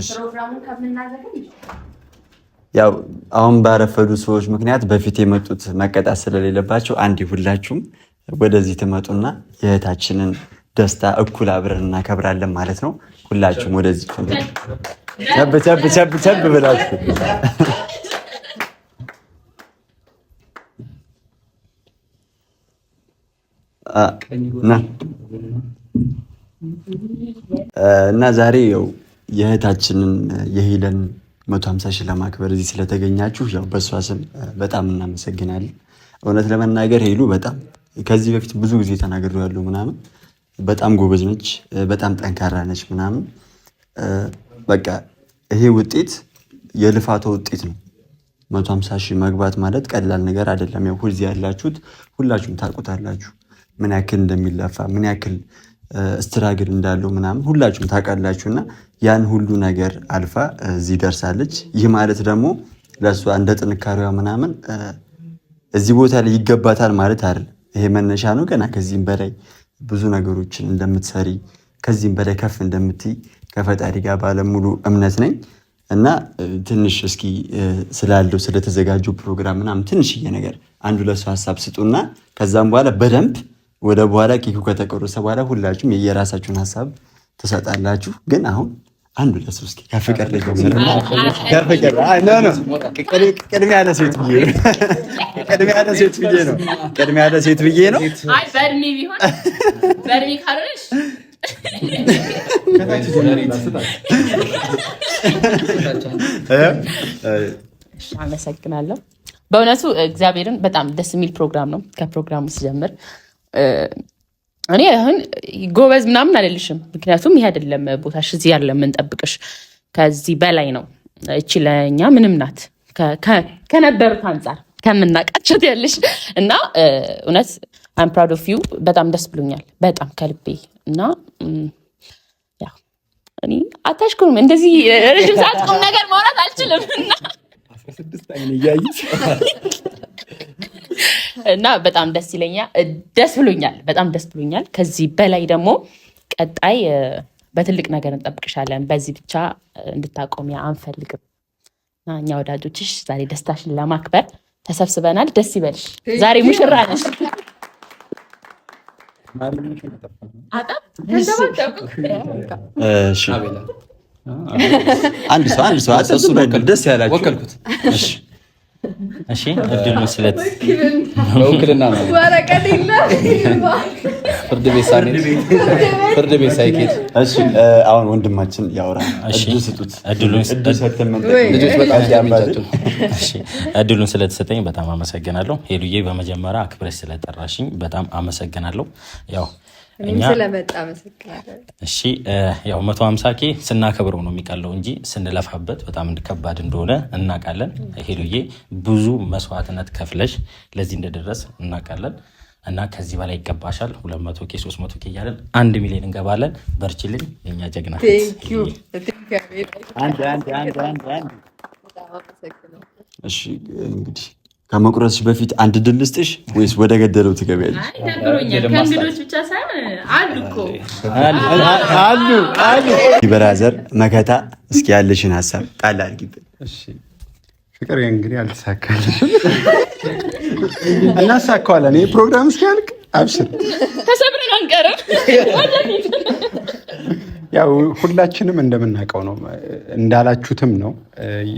ያው አሁን ባረፈዱ ሰዎች ምክንያት በፊት የመጡት መቀጣት ስለሌለባቸው አንዴ ሁላችሁም ወደዚህ ትመጡና የእህታችንን ደስታ እኩል አብረን እናከብራለን ማለት ነው። ሁላችሁም ወደዚህ ቸብ ብላችሁ እና ዛሬ ያው የእህታችንን የሄለን 150 ሺህ ለማክበር እዚህ ስለተገኛችሁ ያው በእሷ ስም በጣም እናመሰግናለን። እውነት ለመናገር ሄሉ በጣም ከዚህ በፊት ብዙ ጊዜ ተናግሬያለሁ ምናምን በጣም ጎበዝ ነች፣ በጣም ጠንካራ ነች ምናምን። በቃ ይሄ ውጤት የልፋቷ ውጤት ነው። 150 ሺህ መግባት ማለት ቀላል ነገር አይደለም። ያው እዚህ ያላችሁት ሁላችሁም ታውቁታላችሁ ምን ያክል እንደሚለፋ ምን ያክል ስትራግል እንዳለው ምናምን ሁላችሁም ታውቃላችሁና ያን ሁሉ ነገር አልፋ እዚህ ደርሳለች። ይህ ማለት ደግሞ ለእሷ እንደ ጥንካሬዋ ምናምን እዚህ ቦታ ላይ ይገባታል ማለት አይደል። ይሄ መነሻ ነው። ገና ከዚህም በላይ ብዙ ነገሮችን እንደምትሰሪ ከዚህም በላይ ከፍ እንደምትይ ከፈጣሪ ጋር ባለሙሉ እምነት ነኝ እና ትንሽ እስኪ ስላለው ስለተዘጋጀው ፕሮግራም ምናምን ትንሽዬ ነገር አንዱ ለእሱ ሀሳብ ስጡና ከዛም በኋላ በደንብ ወደ በኋላ ኬኩ ከተቆረሰ በኋላ ሁላችሁም የየራሳችሁን ሀሳብ ትሰጣላችሁ። ግን አሁን አንዱ ለሱ እስኪ ከፍቅር ልጅ ከፍቅር ቅድሚያ ለሴት ብዬ ነው። ቅድሚያ ለሴት ብዬ ነው። ቅድሚያ ለሴት ብዬ ነው። አይ በእድሜ ቢሆን በእድሜ ካልሆነሽ አመሰግናለሁ። በእውነቱ እግዚአብሔርን በጣም ደስ የሚል ፕሮግራም ነው። ከፕሮግራሙ ስጀምር እኔ አሁን ጎበዝ ምናምን አይደልሽም፣ ምክንያቱም ይሄ አይደለም ቦታሽ፣ እዚህ ያለ የምንጠብቅሽ ከዚህ በላይ ነው። እቺ ለእኛ ምንም ናት ከነበሩት አንጻር ከምናቃቸው ያለሽ እና እውነት አም ፕራውድ ኦፍ ዩ። በጣም ደስ ብሎኛል፣ በጣም ከልቤ እና ያው እኔ አታሽኩርም እንደዚህ ረጅም ሰዓት ቁም ነገር ማውራት አልችልም እና 16 አይን እያየሽ እና በጣም ደስ ይለኛል፣ በጣም ደስ ብሎኛል። ከዚህ በላይ ደግሞ ቀጣይ በትልቅ ነገር እንጠብቅሻለን። በዚህ ብቻ እንድታቆሚ አንፈልግም እና እኛ ወዳጆችሽ ዛሬ ደስታሽን ለማክበር ተሰብስበናል። ደስ ይበልሽ። ዛሬ ሙሽራ ነሽ። አንድ ሰው አጥሱ ደስ ያላችሁ ወከልኩት። እሺ እድሉን ስለት በውክልና ነው ወረቀት ፍርድ ቤት ሳይኬድ። እሺ አሁን ወንድማችን ያወራል። እድሉን ስለተሰጠኝ በጣም አመሰግናለሁ። ሄሉዬ በመጀመሪያ አክብረሽ ስለጠራሽኝ በጣም አመሰግናለሁ። ያው እኛ ስለመጣ አመሰግናለሁ። እሺ ያው 150K ስናከብረው ነው የሚቀለው እንጂ ስንለፋበት በጣም ከባድ እንደሆነ እናውቃለን። ሄሉዬ ብዙ መስዋዕትነት ከፍለሽ ለዚህ እንደደረስ እናውቃለን እና ከዚህ በላይ ይገባሻል። 200K 300K እያለን 1 ሚሊዮን እንገባለን። በርቺልን የኛ ጀግና። እሺ እንግዲህ ከመቁረጥሽ በፊት አንድ ድል ልስጥሽ ወይስ ወደ ገደለው ትገቢያለሽ? ከእንግዶች ብቻ ሳይሆን አሉ ብራዘር መከታ፣ እስኪ ያለሽን ሀሳብ ጣል አድርጊብን። ፍቅር እንግዲህ አልተሳካልሽም፣ እናሳካዋለን። ይህ ፕሮግራም እስኪያልቅ አብሽር፣ ተሰብረን አንቀርም። ያው ሁላችንም እንደምናውቀው ነው፣ እንዳላችሁትም ነው።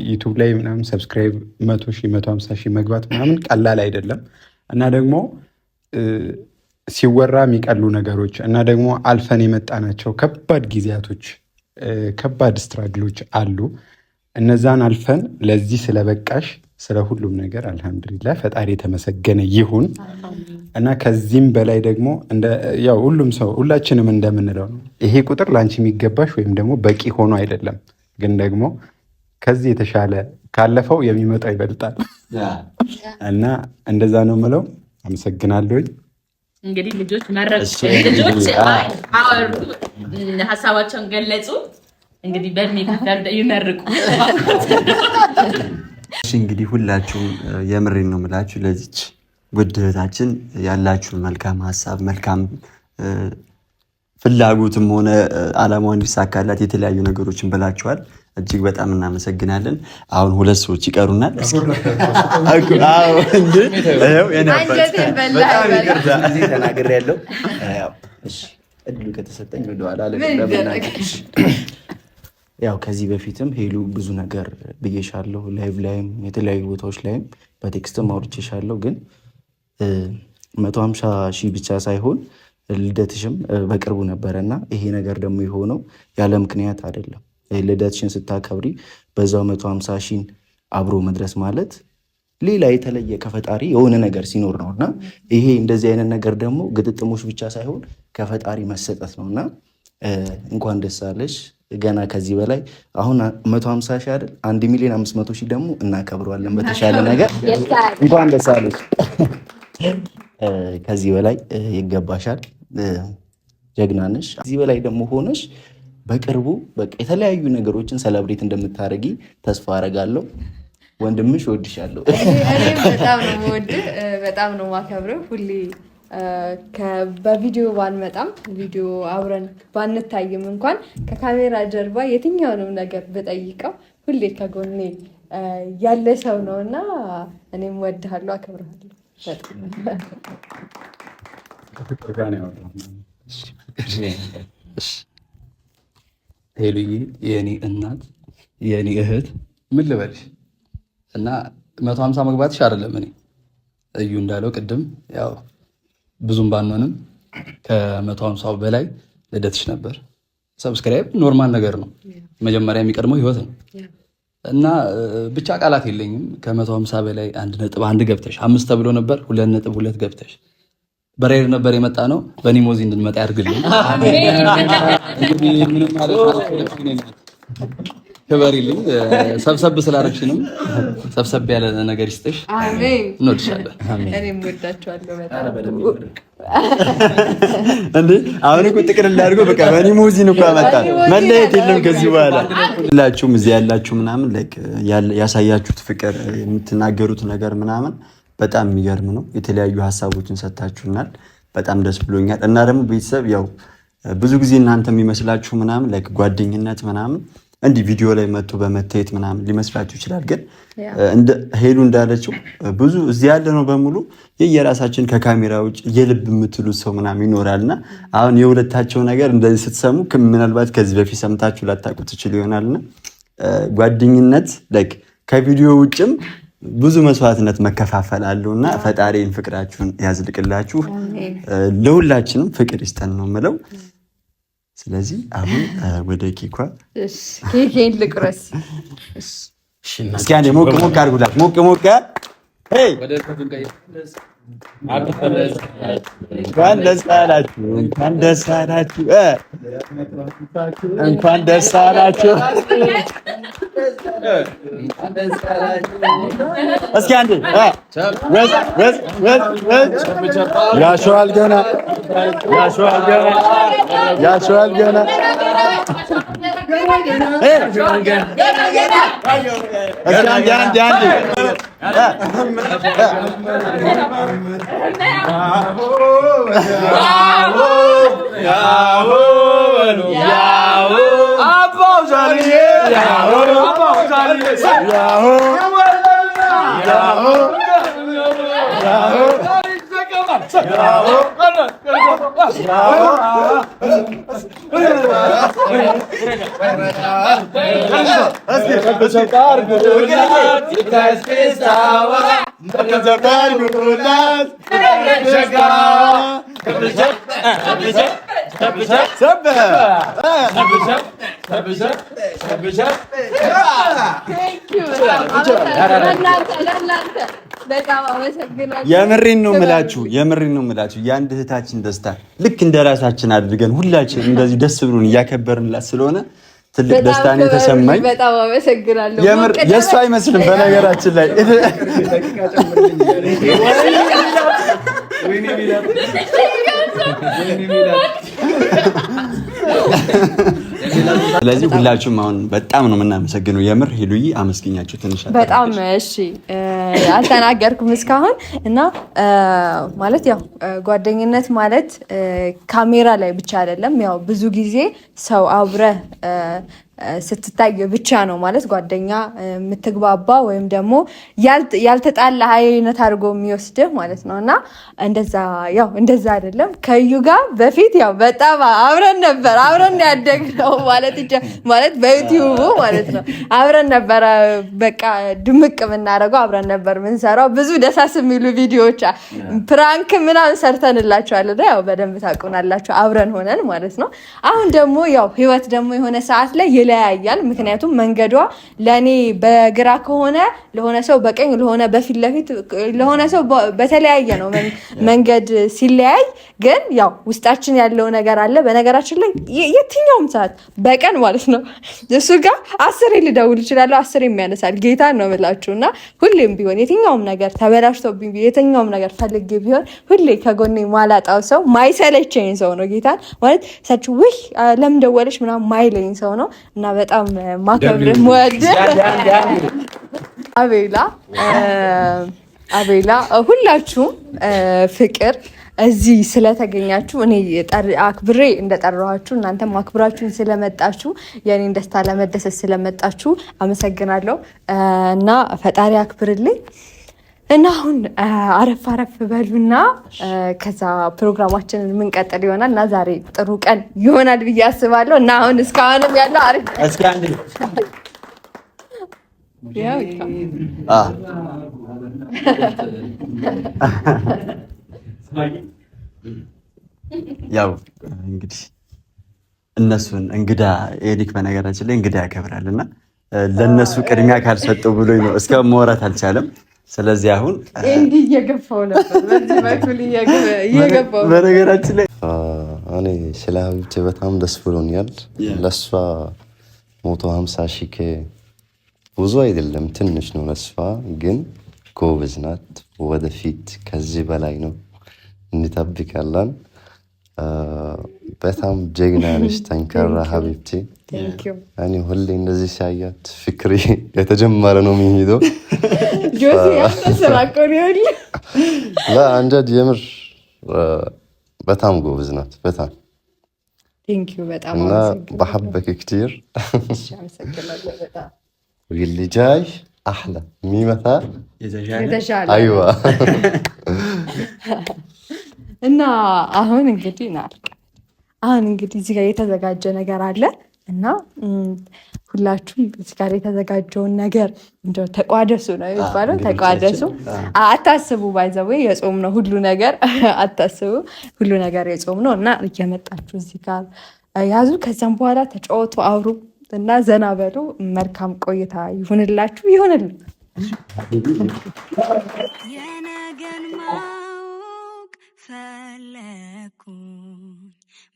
ዩቱብ ላይ ምናምን ሰብስክራይብ 100,000 150,000 መግባት ምናምን ቀላል አይደለም እና ደግሞ ሲወራ የሚቀሉ ነገሮች እና ደግሞ አልፈን የመጣናቸው ከባድ ጊዜያቶች፣ ከባድ ስትራግሎች አሉ። እነዛን አልፈን ለዚህ ስለበቃሽ ስለ ሁሉም ነገር አልሐምዱሊላህ ፈጣሪ የተመሰገነ ይሁን እና ከዚህም በላይ ደግሞ ያው ሁላችንም እንደምንለው ነው፣ ይሄ ቁጥር ለአንቺ የሚገባሽ ወይም ደግሞ በቂ ሆኖ አይደለም፣ ግን ደግሞ ከዚህ የተሻለ ካለፈው የሚመጣው ይበልጣል እና እንደዛ ነው የምለው። አመሰግናለሁኝ። እንግዲህ ልጆች መረቁ፣ ልጆች አወሩ፣ ሀሳባቸውን ገለጹ። እንግዲህ በእድሜ ይመርቁ። እንግዲህ ሁላችሁም የምሬን ነው የምላችሁ ለዚች ውድ እህታችን ያላችሁን መልካም ሀሳብ፣ መልካም ፍላጎትም ሆነ አላማው እንዲሳካላት የተለያዩ ነገሮችን ብላችኋል። እጅግ በጣም እናመሰግናለን። አሁን 2 ሰዎች ይቀሩናል። ተናግሬያለሁ። እድሉ ከተሰጠኝ ወደኋላ ያው ከዚህ በፊትም ሄሉ ብዙ ነገር ብዬሻለሁ፣ ላይቭ ላይም የተለያዩ ቦታዎች ላይም በቴክስትም አውርቼሻለሁ። ግን 150,000 ብቻ ሳይሆን ልደትሽም በቅርቡ ነበረና ይሄ ነገር ደግሞ የሆነው ያለ ምክንያት አይደለም። ልደትሽን ስታከብሪ በዛው 150,000 አብሮ መድረስ ማለት ሌላ የተለየ ከፈጣሪ የሆነ ነገር ሲኖር ነው እና ይሄ እንደዚህ አይነት ነገር ደግሞ ግጥጥሞች ብቻ ሳይሆን ከፈጣሪ መሰጠት ነው እና እንኳን ደስ አለሽ። ገና ከዚህ በላይ አሁን 150,000 አይደል 1,500,000 ደግሞ እናከብረዋለን በተሻለ ነገር። እንኳን ደስ አለሽ። ከዚህ በላይ ይገባሻል። ጀግና ነሽ። ከዚህ በላይ ደግሞ ሆነሽ በቅርቡ በቃ የተለያዩ ነገሮችን ሰለብሬት እንደምታደርጊ ተስፋ አደርጋለሁ። ወንድምሽ እወድሻለሁ። እኔም በጣም ነው የምወድህ፣ በጣም ነው የማከብረው። ሁሌ በቪዲዮ ባንመጣም ቪዲዮ አብረን ባንታይም እንኳን ከካሜራ ጀርባ የትኛውንም ነገር ብጠይቀው ሁሌ ከጎኔ ያለ ሰው ነው እና እኔም እወድሃለሁ፣ አከብርሃለሁ። ሄሉዬ የኔ እናት የኔ እህት ምን ልበልሽ እና 150 መግባትሽ አይደለም እኔ እዩ እንዳለው ቅድም ያው ብዙም ባንሆንም ከ150 በላይ ልደትሽ ነበር። ሰብስክራይብ ኖርማል ነገር ነው፣ መጀመሪያ የሚቀድመው ህይወት ነው እና ብቻ ቃላት የለኝም። ከ150 በላይ 1.1 ገብተሽ 5 ተብሎ ነበር 2.2 ገብተሽ በሬር ነበር የመጣ ነው። በኒሞዚ እንድንመጣ ያድርግልኝ። እንግዲህ ምንም ማለት ክበሪልኝ። ሰብሰብ ስላደረግሽንም ሰብሰብ ያለ ነገር ይስጥሽ። አሜን። እንወድሻለን። እኔም እወዳቸዋለሁ በጣም። እንዴ አሁን እኮ ጥቅል እንዳድርገው በቃ በኒሞዚ ነው ያመጣል። መለየት የለም ከዚህ በኋላ። ሁላችሁም እዚህ ያላችሁ ምናምን ያሳያችሁት ፍቅር፣ የምትናገሩት ነገር ምናምን በጣም የሚገርም ነው። የተለያዩ ሀሳቦችን ሰጥታችሁናል። በጣም ደስ ብሎኛል። እና ደግሞ ቤተሰብ ያው ብዙ ጊዜ እናንተ የሚመስላችሁ ምናምን ላይክ ጓደኝነት ምናምን እንዲህ ቪዲዮ ላይ መጥቶ በመታየት ምናምን ሊመስላችሁ ይችላል። ግን ሄሉ እንዳለችው ብዙ እዚህ ያለ ነው በሙሉ የየራሳችን ከካሜራ ውጭ የልብ የምትሉት ሰው ምናምን ይኖራልና አሁን የሁለታቸው ነገር እንደዚህ ስትሰሙ ምናልባት ከዚህ በፊት ሰምታችሁ ላታውቁ ትችሉ ይሆናልና ጓደኝነት ላይክ ከቪዲዮ ውጭም ብዙ መስዋዕትነት መከፋፈል አለውና ፈጣሪን ፍቅራችሁን ያዝልቅላችሁ። ለሁላችንም ፍቅር ይስጠን ነው የምለው። ስለዚህ አሁን ወደ ኬኳ ኬኬን ልቁረስ። እስኪ አንዴ ሞቅ ሞቅ አድርጉላት። ሞቅ ሞቅ እንኳን ደስ አላችሁ፣ እንኳን ደስ አላችሁ፣ እንኳን ደስ አላችሁ። እስኪ አንዴ ያሸዋል ገና ያሸዋል ገና ያሸዋል ገና እስኪ አንዴ አንዴ የምሬን ነው የምላችሁ የአንድ እህታችን ደስታ ልክ እንደራሳችን አድርገን ሁላችን እንደዚህ ደስ ብሎን እያከበርንላት ስለሆነ ትልቅ ደስታ ነው የተሰማኝ። በጣም አመሰግናለሁ። የምር የእሱ አይመስልም በነገራችን ላይ ስለዚህ ሁላችሁም አሁን በጣም ነው የምናመሰግነው። የምር ሄሉዬ አመስግኛችሁ ትንሽ በጣም እሺ። አልተናገርኩም እስካሁን እና ማለት ያው ጓደኝነት ማለት ካሜራ ላይ ብቻ አይደለም። ያው ብዙ ጊዜ ሰው አብረህ ስትታይ ብቻ ነው ማለት ጓደኛ የምትግባባ ወይም ደግሞ ያልተጣላ አይነት አድርጎ የሚወስድህ ማለት ነው። እና እንደዛ አይደለም። ከዩ ጋር በፊት ያው በጣም አብረን ያደግነው ማለት በዩቲዩብ ማለት ነው። አብረን ነበረ በቃ ድምቅ የምናደርገው አብረን ነበር የምንሰራው። ብዙ ደሳስ የሚሉ ቪዲዮዎች ፕራንክ ምናምን ሰርተንላችኋል። ያው በደንብ ታውቁናላችሁ አብረን ሆነን ማለት ነው። አሁን ደግሞ ያው ህይወት ደግሞ የሆነ ሰዓት ላይ ይለያያል። ምክንያቱም መንገዷ ለኔ በግራ ከሆነ ለሆነ ሰው በቀኝ ለሆነ በፊት ለፊት ለሆነ ሰው በተለያየ ነው መንገድ ሲለያይ፣ ግን ያው ውስጣችን ያለው ነገር አለ። በነገራችን ላይ የትኛውም ሰዓት በቀን ማለት ነው እሱ ጋር 10 ልደውል እችላለሁ፣ 10 የሚያነሳል ጌታ ነው የምላችሁና ሁሌም ቢሆን የትኛውም ነገር ተበላሽቶብኝ የትኛውም ነገር ፈልጌ ቢሆን ሁሌ ከጎኔ ማላጣው ሰው ማይሰለቸኝ ሰው ነው ጌታ ማለት ሰች ውይ ለምን ደወለሽ ምናምን ማይለኝ ሰው ነው። እና በጣም ማከብር ወድ አቤላ ሁላችሁም ፍቅር እዚህ ስለተገኛችሁ እኔ አክብሬ እንደጠራኋችሁ እናንተም አክብራችሁን ስለመጣችሁ የኔን ደስታ ለመደሰት ስለመጣችሁ አመሰግናለሁ እና ፈጣሪ አክብርልኝ። እና አሁን አረፍ በሉና ከዛ ፕሮግራማችንን የምንቀጥል ይሆናል እና ዛሬ ጥሩ ቀን ይሆናል ብዬ አስባለሁ። እና አሁን እስካሁንም ያለው አሪፍ ያው እንግዲህ እነሱን እንግዳ ኤሪክ በነገራችን ላይ እንግዳ ያከብራል እና ለእነሱ ቅድሚያ ካልሰጠው ብሎኝ ነው እስከ መወራት አልቻለም። ስለዚህ አሁን እንዲህ እየገፋው ነበር በዚህ በኩል እየገፋው በነገራችን ላይ እኔ ስለ ሀብቴ በጣም ደስ ብሎኛል። ለእሷ 150 ሺህ ብዙ አይደለም ትንሽ ነው ለእሷ፣ ግን ጎበዝ ናት። ወደፊት ከዚህ በላይ ነው እንጠብቃለን። በጣም ጀግና ነሽ፣ ጠንካራ ሀቢብቴ እኔ ሁሌ እንደዚህ ሲያያት ፍቅሬ የተጀመረ ነው የሚሄደው። ጆሲ ያስተሰራቀው ነው ለአንጀት የምር በጣም ጎበዝ ናት። በጣም በጣም እና በሐበክ كتير واللي جاي احلى ሚመታ የተሻለ አይዋ እና አሁን እንግዲህ እዚህ ጋር የተዘጋጀ ነገር አለ እና ሁላችሁም እዚህ ጋር የተዘጋጀውን ነገር እንደው ተቋደሱ ነው የሚባለው። ተቋደሱ፣ አታስቡ። ባይዘው የጾም ነው ሁሉ ነገር፣ አታስቡ። ሁሉ ነገር የጾም ነው እና እየመጣችሁ እዚህ ጋር ያዙ። ከዛም በኋላ ተጫወቱ፣ አውሩ እና ዘና በሉ። መልካም ቆይታ ይሁንላችሁ። ይሁንልን። የነገን ማወቅ ፈለኩኝ፣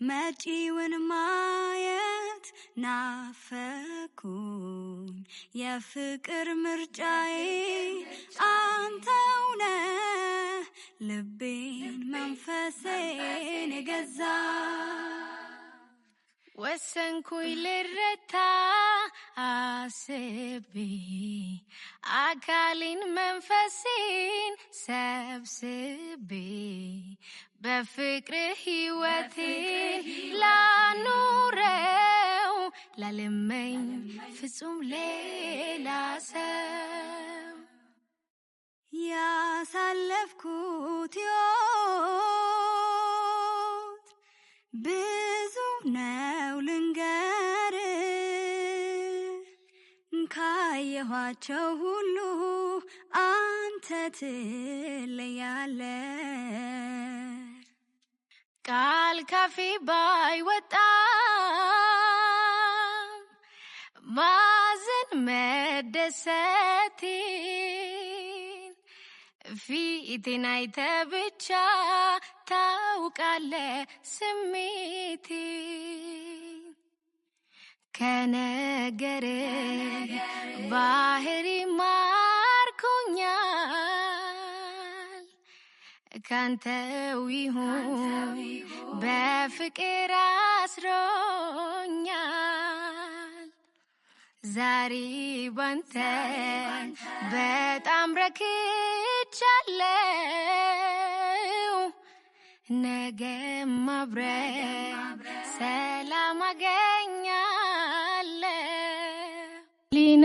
መጪውን ማየት ናፈኩኝ። የፍቅር ምርጫዬ አንተው ነህ፣ ልቤን መንፈሴን የገዛ ወሰንኩኝ ልረታ አስቤ አካሌን መንፈሴን ሰብስቤ በፍቅር ሕይወቴ ላኑረው ላለመኝ ፍጹም ሌላ ሰው ያሳለፍኩት ሕይወት ብዙ ነው ልንገር፣ ካየኋቸው ሁሉ አንተ ትለያለ። ቃል ካፌ ባይወጣም ማዘን መደሰቴን ፊቴን አይተህ ብቻ ታውቃለህ ስሜቴን። ከነገርህ ባህሪ ማርኮኛል፣ ካንተው ይሁን በፍቅር አስሮኛል። ዛሬ ባንተ በጣም ረክቻለሁ፣ ነገም አብረን ሰላም አገኛለሁ። ሊና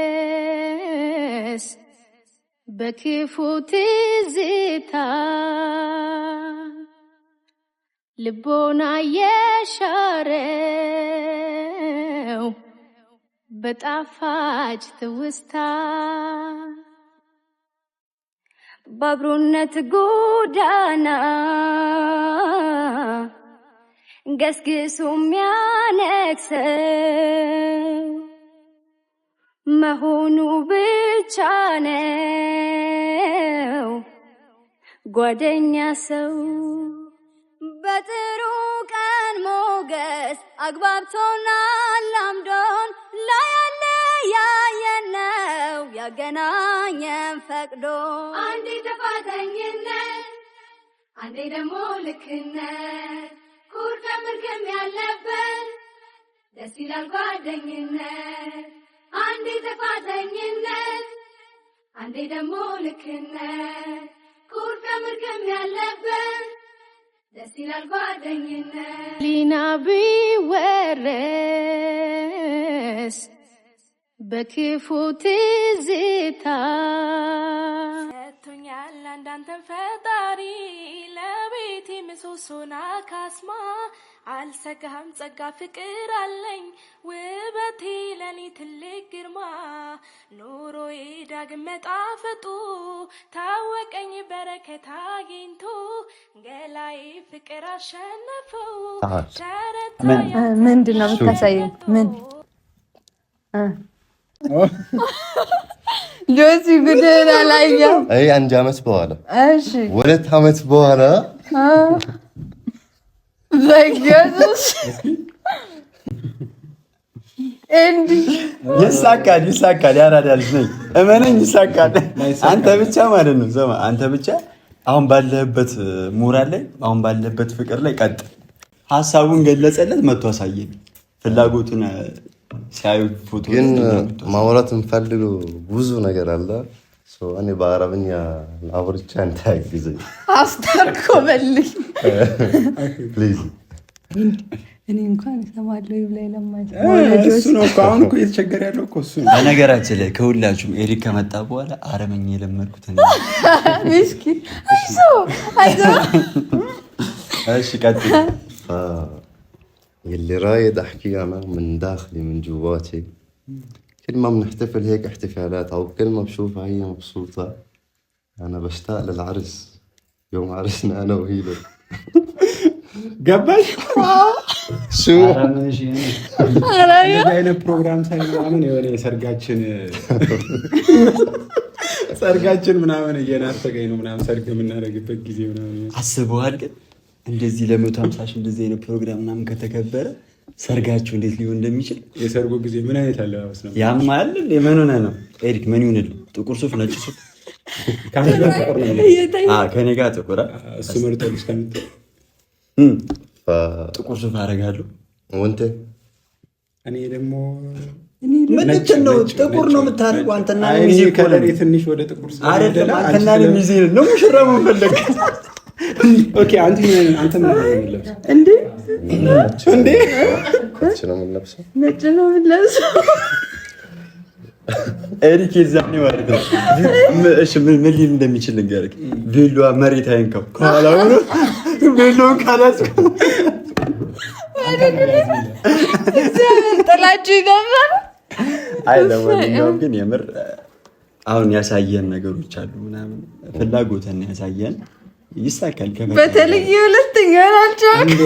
ቢወረስ በክፉ ትዝታ ልቦና የሻረው በጣፋጭ ትውስታ በአብሮነት ጎዳና ገስግሶ የሚያነግሰው መሆኑ ብቻ ነው ጓደኛ ሰው። በጥሩ ቀን ሞገስ አግባብቶና ላምዶን ላያለያየን ነው ያገናኘን ፈቅዶ። አንዴ ጥፋተኝነት አንዴ ደግሞ ልክነት ኩርከም ምርክም ያለበት ደስ ይላል ጓደኝነት። አንዴ ጥፋተኝነት አንዴ ደግሞ ልክነት ኩርከም ምርክም ያለበት ደስ ይላል ጓደኝነት። ሊና ቢወረስ በክፉ ትዝታ ሰጥቶኛል አንዳንተን ፈጣሪ ለቤቴ ምሰሶና ካስማ። አልሰጋም ጸጋ ፍቅር አለኝ ውበቴ ለኔ ትልቅ ግርማ። ኑሮዬ ዳግም መጣፈጡ ታወቀኝ በረከት አግኝቶ ገላዬ ፍቅር አሸነፈው። ምንድን ነው የምታሳየኝ? ምን ጆሲ ጉድህን አላየሁም። አንድ ዓመት በኋላ እሺ 2 ዓመት በኋላ በኢየሱስ ይሳካል። ያራዳ ልጅ ነኝ፣ እመነኝ፣ ይሳካል። አንተ ብቻ ማለት ነው ዘማ፣ አንተ ብቻ አሁን ባለህበት ሞራል ላይ፣ አሁን ባለህበት ፍቅር ላይ ቀጥል። ሀሳቡን ገለጸለት፣ መጥቶ አሳየን ፍላጎቱን ሲያዩ ፎቶ። ግን ማውራት እንፈልገው ብዙ ነገር አለ። እኔ በአረብኛ አብርቻ እንታግዘኝ አስተርጎምልኝ ፕሊዝ። እኔ እንኳን እሰማለሁ ይብላኝ ለማለት እሱ ነው እኮ አሁን እኮ እየተቸገረ ያለው እኮ እሱ ነው። በነገራችን ላይ ከሁላችሁም ኤሪክ ከመጣ በኋላ አረበኛ የለመድኩት እኔ ምስኪን እሱ አይዞ። እሺ ቀጥል። يلي رايد احكي انا من داخلي من جواتي، كل ما بنحتفل هيك احتفالات او كل ما بشوفها هي مبسوطه انا بشتاق للعرس، يوم عرسنا انا وهي. ገባሽ? ሹ እንደዚህ አይነት ፕሮግራም ሳይሆን የሆነ ሰርጋችን ምናምን እየናፈቀኝ ነው ምናምን ሰርግ የምናደርግበት ጊዜ ምናምን አስበዋል። ግን እንደዚህ ለ150 ሺህ እንደዚህ አይነት ፕሮግራም ምናምን ከተከበረ ሰርጋችሁ እንዴት ሊሆን እንደሚችል። የሰርጉ ጊዜ ምን አይነት አለባበስ ነው ያማል? ምን ሆነ ነው ኤሪክ? ምን ይሁንልህ? ጥቁር ሱፍ፣ ነጭ ሱፍ? ከኔ ጋር ጥቁር እሱ መርጠልሽ ከምት ጥቁር ሱፍ አደርጋለሁ። ወንተ እኔ ደግሞ ምንድን ነው ጥቁር ነው የምታደርገው? አንተና ሚዜ ከለሪ ትንሽ ወደ ጥቁር አይደለም። አንተና ሚዜ ነው ሙሽራ መንፈለግ። ኦኬ አንተ ምን ለብሰ እንዴ ነጭ ነው የምንለብሰው። ነጭ ነው የምንለብሰው። ኤሪክ የዛኔ ማለት ነው። እሺ ምን ሊል እንደሚችል ንገረኝ። ቬሎ መሬት አይንካው ከኋላ ሆኖ ቬሎን ካላስኩ ጥላችሁ ይገባል። አይ ለማንኛውም ግን የምር አሁን ያሳየን ነገሮች አሉ ምናምን ፍላጎትን ያሳየን ይሳካል። በተለይ ሁለተኛ ናቸው እንዴ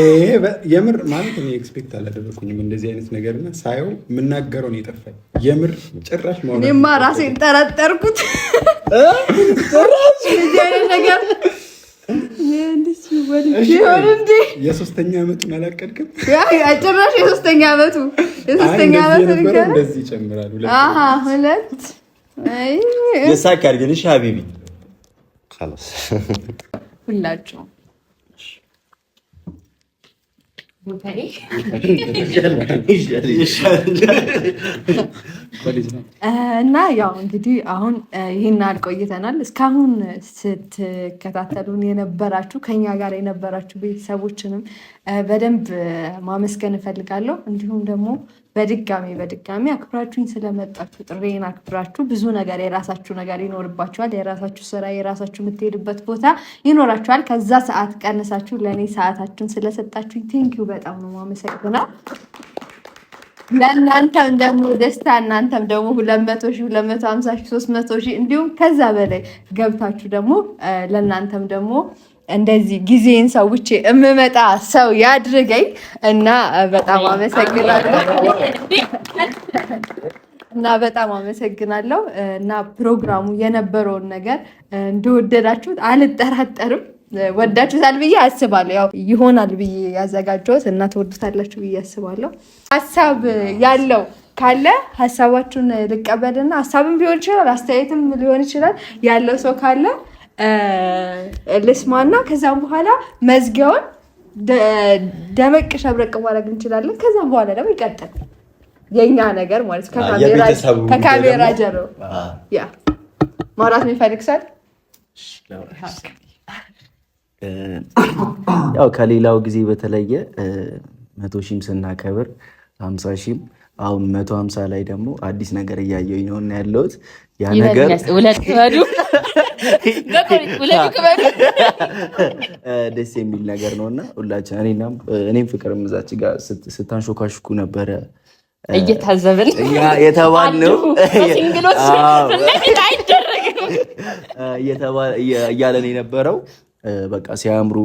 የምር ማለት ነው። ኤክስፔክት አላደረኩኝም እንደዚህ አይነት ነገርና ሳየው የምናገረው ነው የጠፋኝ። የምር ጭራሽ ማለት እኔማ ራሴን ጠረጠርኩት። ጭራሽ እንደዚህ አይነት ነገር የሶስተኛ ዓመቱን አላቀድክም? ጭራሽ የሶስተኛ ዓመቱ እንደዚህ ይጨምራል። ሁለት ይሳካል። ግን እሺ ሀቢቢ ሁላችሁ እና ያው እንግዲህ አሁን ይህን አልቆይተናል። እስካሁን ስትከታተሉን የነበራችሁ ከኛ ጋር የነበራችሁ ቤተሰቦችንም በደንብ ማመስገን እፈልጋለሁ። እንዲሁም ደግሞ በድጋሚ አክብራችሁኝ ስለመጣችሁ ጥሬን አክብራችሁ ብዙ ነገር የራሳችሁ ነገር ይኖርባችኋል። የራሳችሁ ስራ፣ የራሳችሁ የምትሄዱበት ቦታ ይኖራችኋል። ከዛ ሰዓት ቀንሳችሁ ለእኔ ሰዓታችሁን ስለሰጣችሁኝ ቴንኪው በጣም ነው ማመሰግነው። ለእናንተም ደግሞ ደስታ እናንተም ደግሞ 200 ሺህ 250 ሺህ 300 ሺህ እንዲሁም ከዛ በላይ ገብታችሁ ደግሞ ለእናንተም ደግሞ እንደዚህ ጊዜን ሰውቼ እምመጣ ሰው ያድርገኝ እና በጣም አመሰግናለሁ እና ፕሮግራሙ የነበረውን ነገር እንደወደዳችሁት አልጠራጠርም። ወዳችሁታል ብዬ አስባለሁ። ያው ይሆናል ብዬ ያዘጋጀሁት እና ትወዱታላችሁ ብዬ አስባለሁ። ሀሳብ ያለው ካለ ሀሳባችሁን ልቀበልና ሀሳብም ሊሆን ይችላል፣ አስተያየትም ሊሆን ይችላል። ያለው ሰው ካለ ልስማና ከዛም በኋላ መዝጊያውን ደመቅ ሸብረቅ ማድረግ እንችላለን። ከዛም በኋላ ደግሞ ይቀጥላል የኛ ነገር ማለት ከካሜራ ጀርባ ያ ማውራት የሚፈልግ ሰው ያው ከሌላው ጊዜ በተለየ 100 ሺህም ስናከብር 50 ሺህም አሁን 150 ላይ ደግሞ አዲስ ነገር እያየሁኝ ነው እና ያለሁት ያ ነገር ደስ የሚል ነገር ነውና ሁላችን እኔም ፍቅርም እዛች ጋር ስታንሾካሽኩ ነበረ እየታዘብን የተባልነው እያለን የነበረው በቃ ሲያምሩ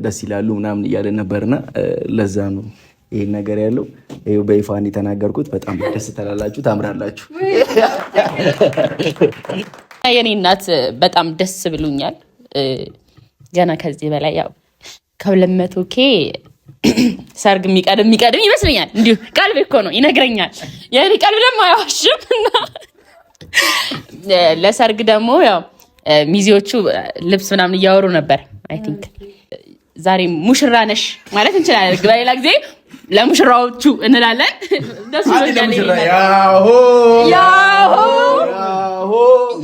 ደስ ይላሉ ምናምን እያለን ነበርና ለዛ ነው ይሄን ነገር ያለው። ይሄው በይፋን የተናገርኩት። በጣም ደስ ትላላችሁ፣ ታምራላችሁ። የኔ እናት በጣም ደስ ብሉኛል። ገና ከዚህ በላይ ያው ከ200K ሰርግ የሚቀድም ይመስለኛል። እንዲሁ ቀልብ እኮ ነው ይነግረኛል። የኔ ቀልብ ደግሞ አይዋሽም እና ለሰርግ ደግሞ ያው ሚዜዎቹ ልብስ ምናምን እያወሩ ነበር። አይ ቲንክ ዛሬ ሙሽራ ነሽ ማለት እንችላለን። በሌላ ጊዜ ለሙሽራዎቹ እንላለን። ደስ ይላል። ያሆ ያሆ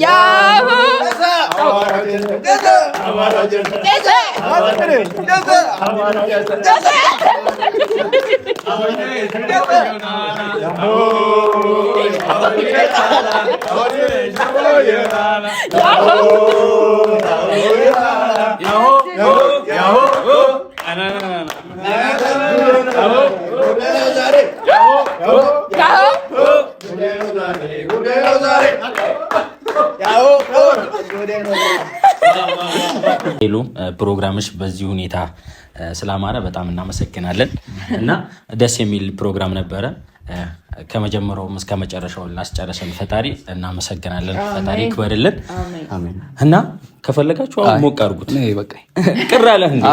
ያሆ ሄሉ ፕሮግራምሽ በዚህ ሁኔታ ስላማረ በጣም እናመሰግናለን እና ደስ የሚል ፕሮግራም ነበረ። ከመጀመሪያውም እስከ መጨረሻው ላስጨረሰን ፈጣሪ እናመሰግናለን። ፈጣሪ ይክበርልን እና ከፈለጋችሁ አሁን ሞቅ አድርጉት። ቅር አለህ እንዴ?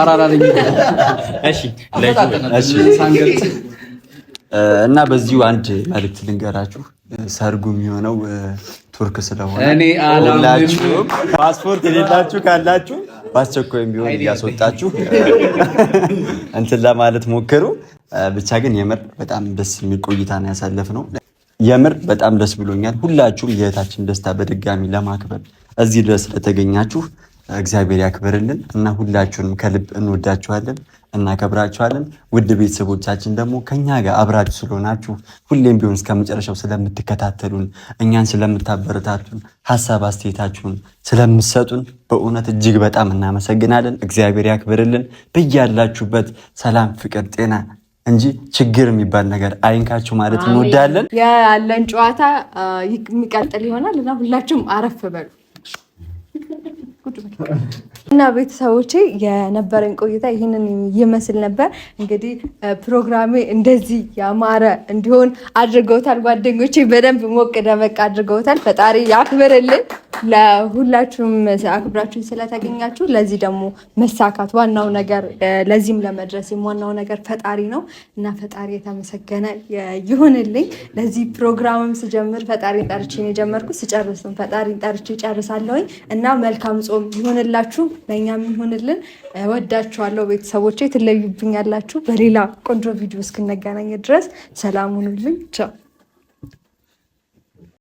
እና በዚሁ አንድ መልዕክት ልንገራችሁ። ሰርጉ የሚሆነው ቱርክ ስለሆነ ሁላችሁም ፓስፖርት የሌላችሁ ካላችሁ በአስቸኳይም ቢሆን እያስወጣችሁ እንትን ለማለት ሞክሩ። ብቻ ግን የምር በጣም ደስ የሚል ቆይታ ነው ያሳለፍነው። የምር በጣም ደስ ብሎኛል። ሁላችሁም የእህታችን ደስታ በድጋሚ ለማክበር እዚህ ድረስ ስለተገኛችሁ እግዚአብሔር ያክብርልን እና ሁላችሁንም ከልብ እንወዳችኋለን፣ እናከብራችኋለን። ውድ ቤተሰቦቻችን ደግሞ ከኛ ጋር አብራችሁ ስለሆናችሁ ሁሌም ቢሆን እስከ መጨረሻው ስለምትከታተሉን፣ እኛን ስለምታበረታቱን፣ ሀሳብ አስተያየታችሁን ስለምትሰጡን በእውነት እጅግ በጣም እናመሰግናለን። እግዚአብሔር ያክብርልን። በያላችሁበት ሰላም፣ ፍቅር፣ ጤና እንጂ ችግር የሚባል ነገር አይንካችሁ ማለት እንወዳለን። ያለን ጨዋታ የሚቀጥል ይሆናል እና ሁላችሁም አረፍ በሉ እና ቤተሰቦቼ የነበረን ቆይታ ይህንን ይመስል ነበር። እንግዲህ ፕሮግራሜ እንደዚህ ያማረ እንዲሆን አድርገውታል። ጓደኞቼ በደንብ ሞቅ ደመቅ አድርገውታል። ፈጣሪ ያክብርልን። ለሁላችሁም አክብራችሁን ስለተገኛችሁ ለዚህ ደግሞ መሳካት ዋናው ነገር፣ ለዚህም ለመድረስ ዋናው ነገር ፈጣሪ ነው እና ፈጣሪ የተመሰገነ ይሁንልኝ። ለዚህ ፕሮግራምም ስጀምር ፈጣሪን ጠርቼ ነው የጀመርኩት፣ ስጨርስም ፈጣሪን ጠርቼ ጨርሳለሁኝ እና መልካም ጾም ይሁንላችሁ፣ ለእኛም ይሁንልን። ወዳችኋለሁ ቤተሰቦቼ። ትለዩብኛላችሁ። በሌላ ቆንጆ ቪዲዮ እስክንገናኝ ድረስ ሰላም ሁኑልኝ። ቻው።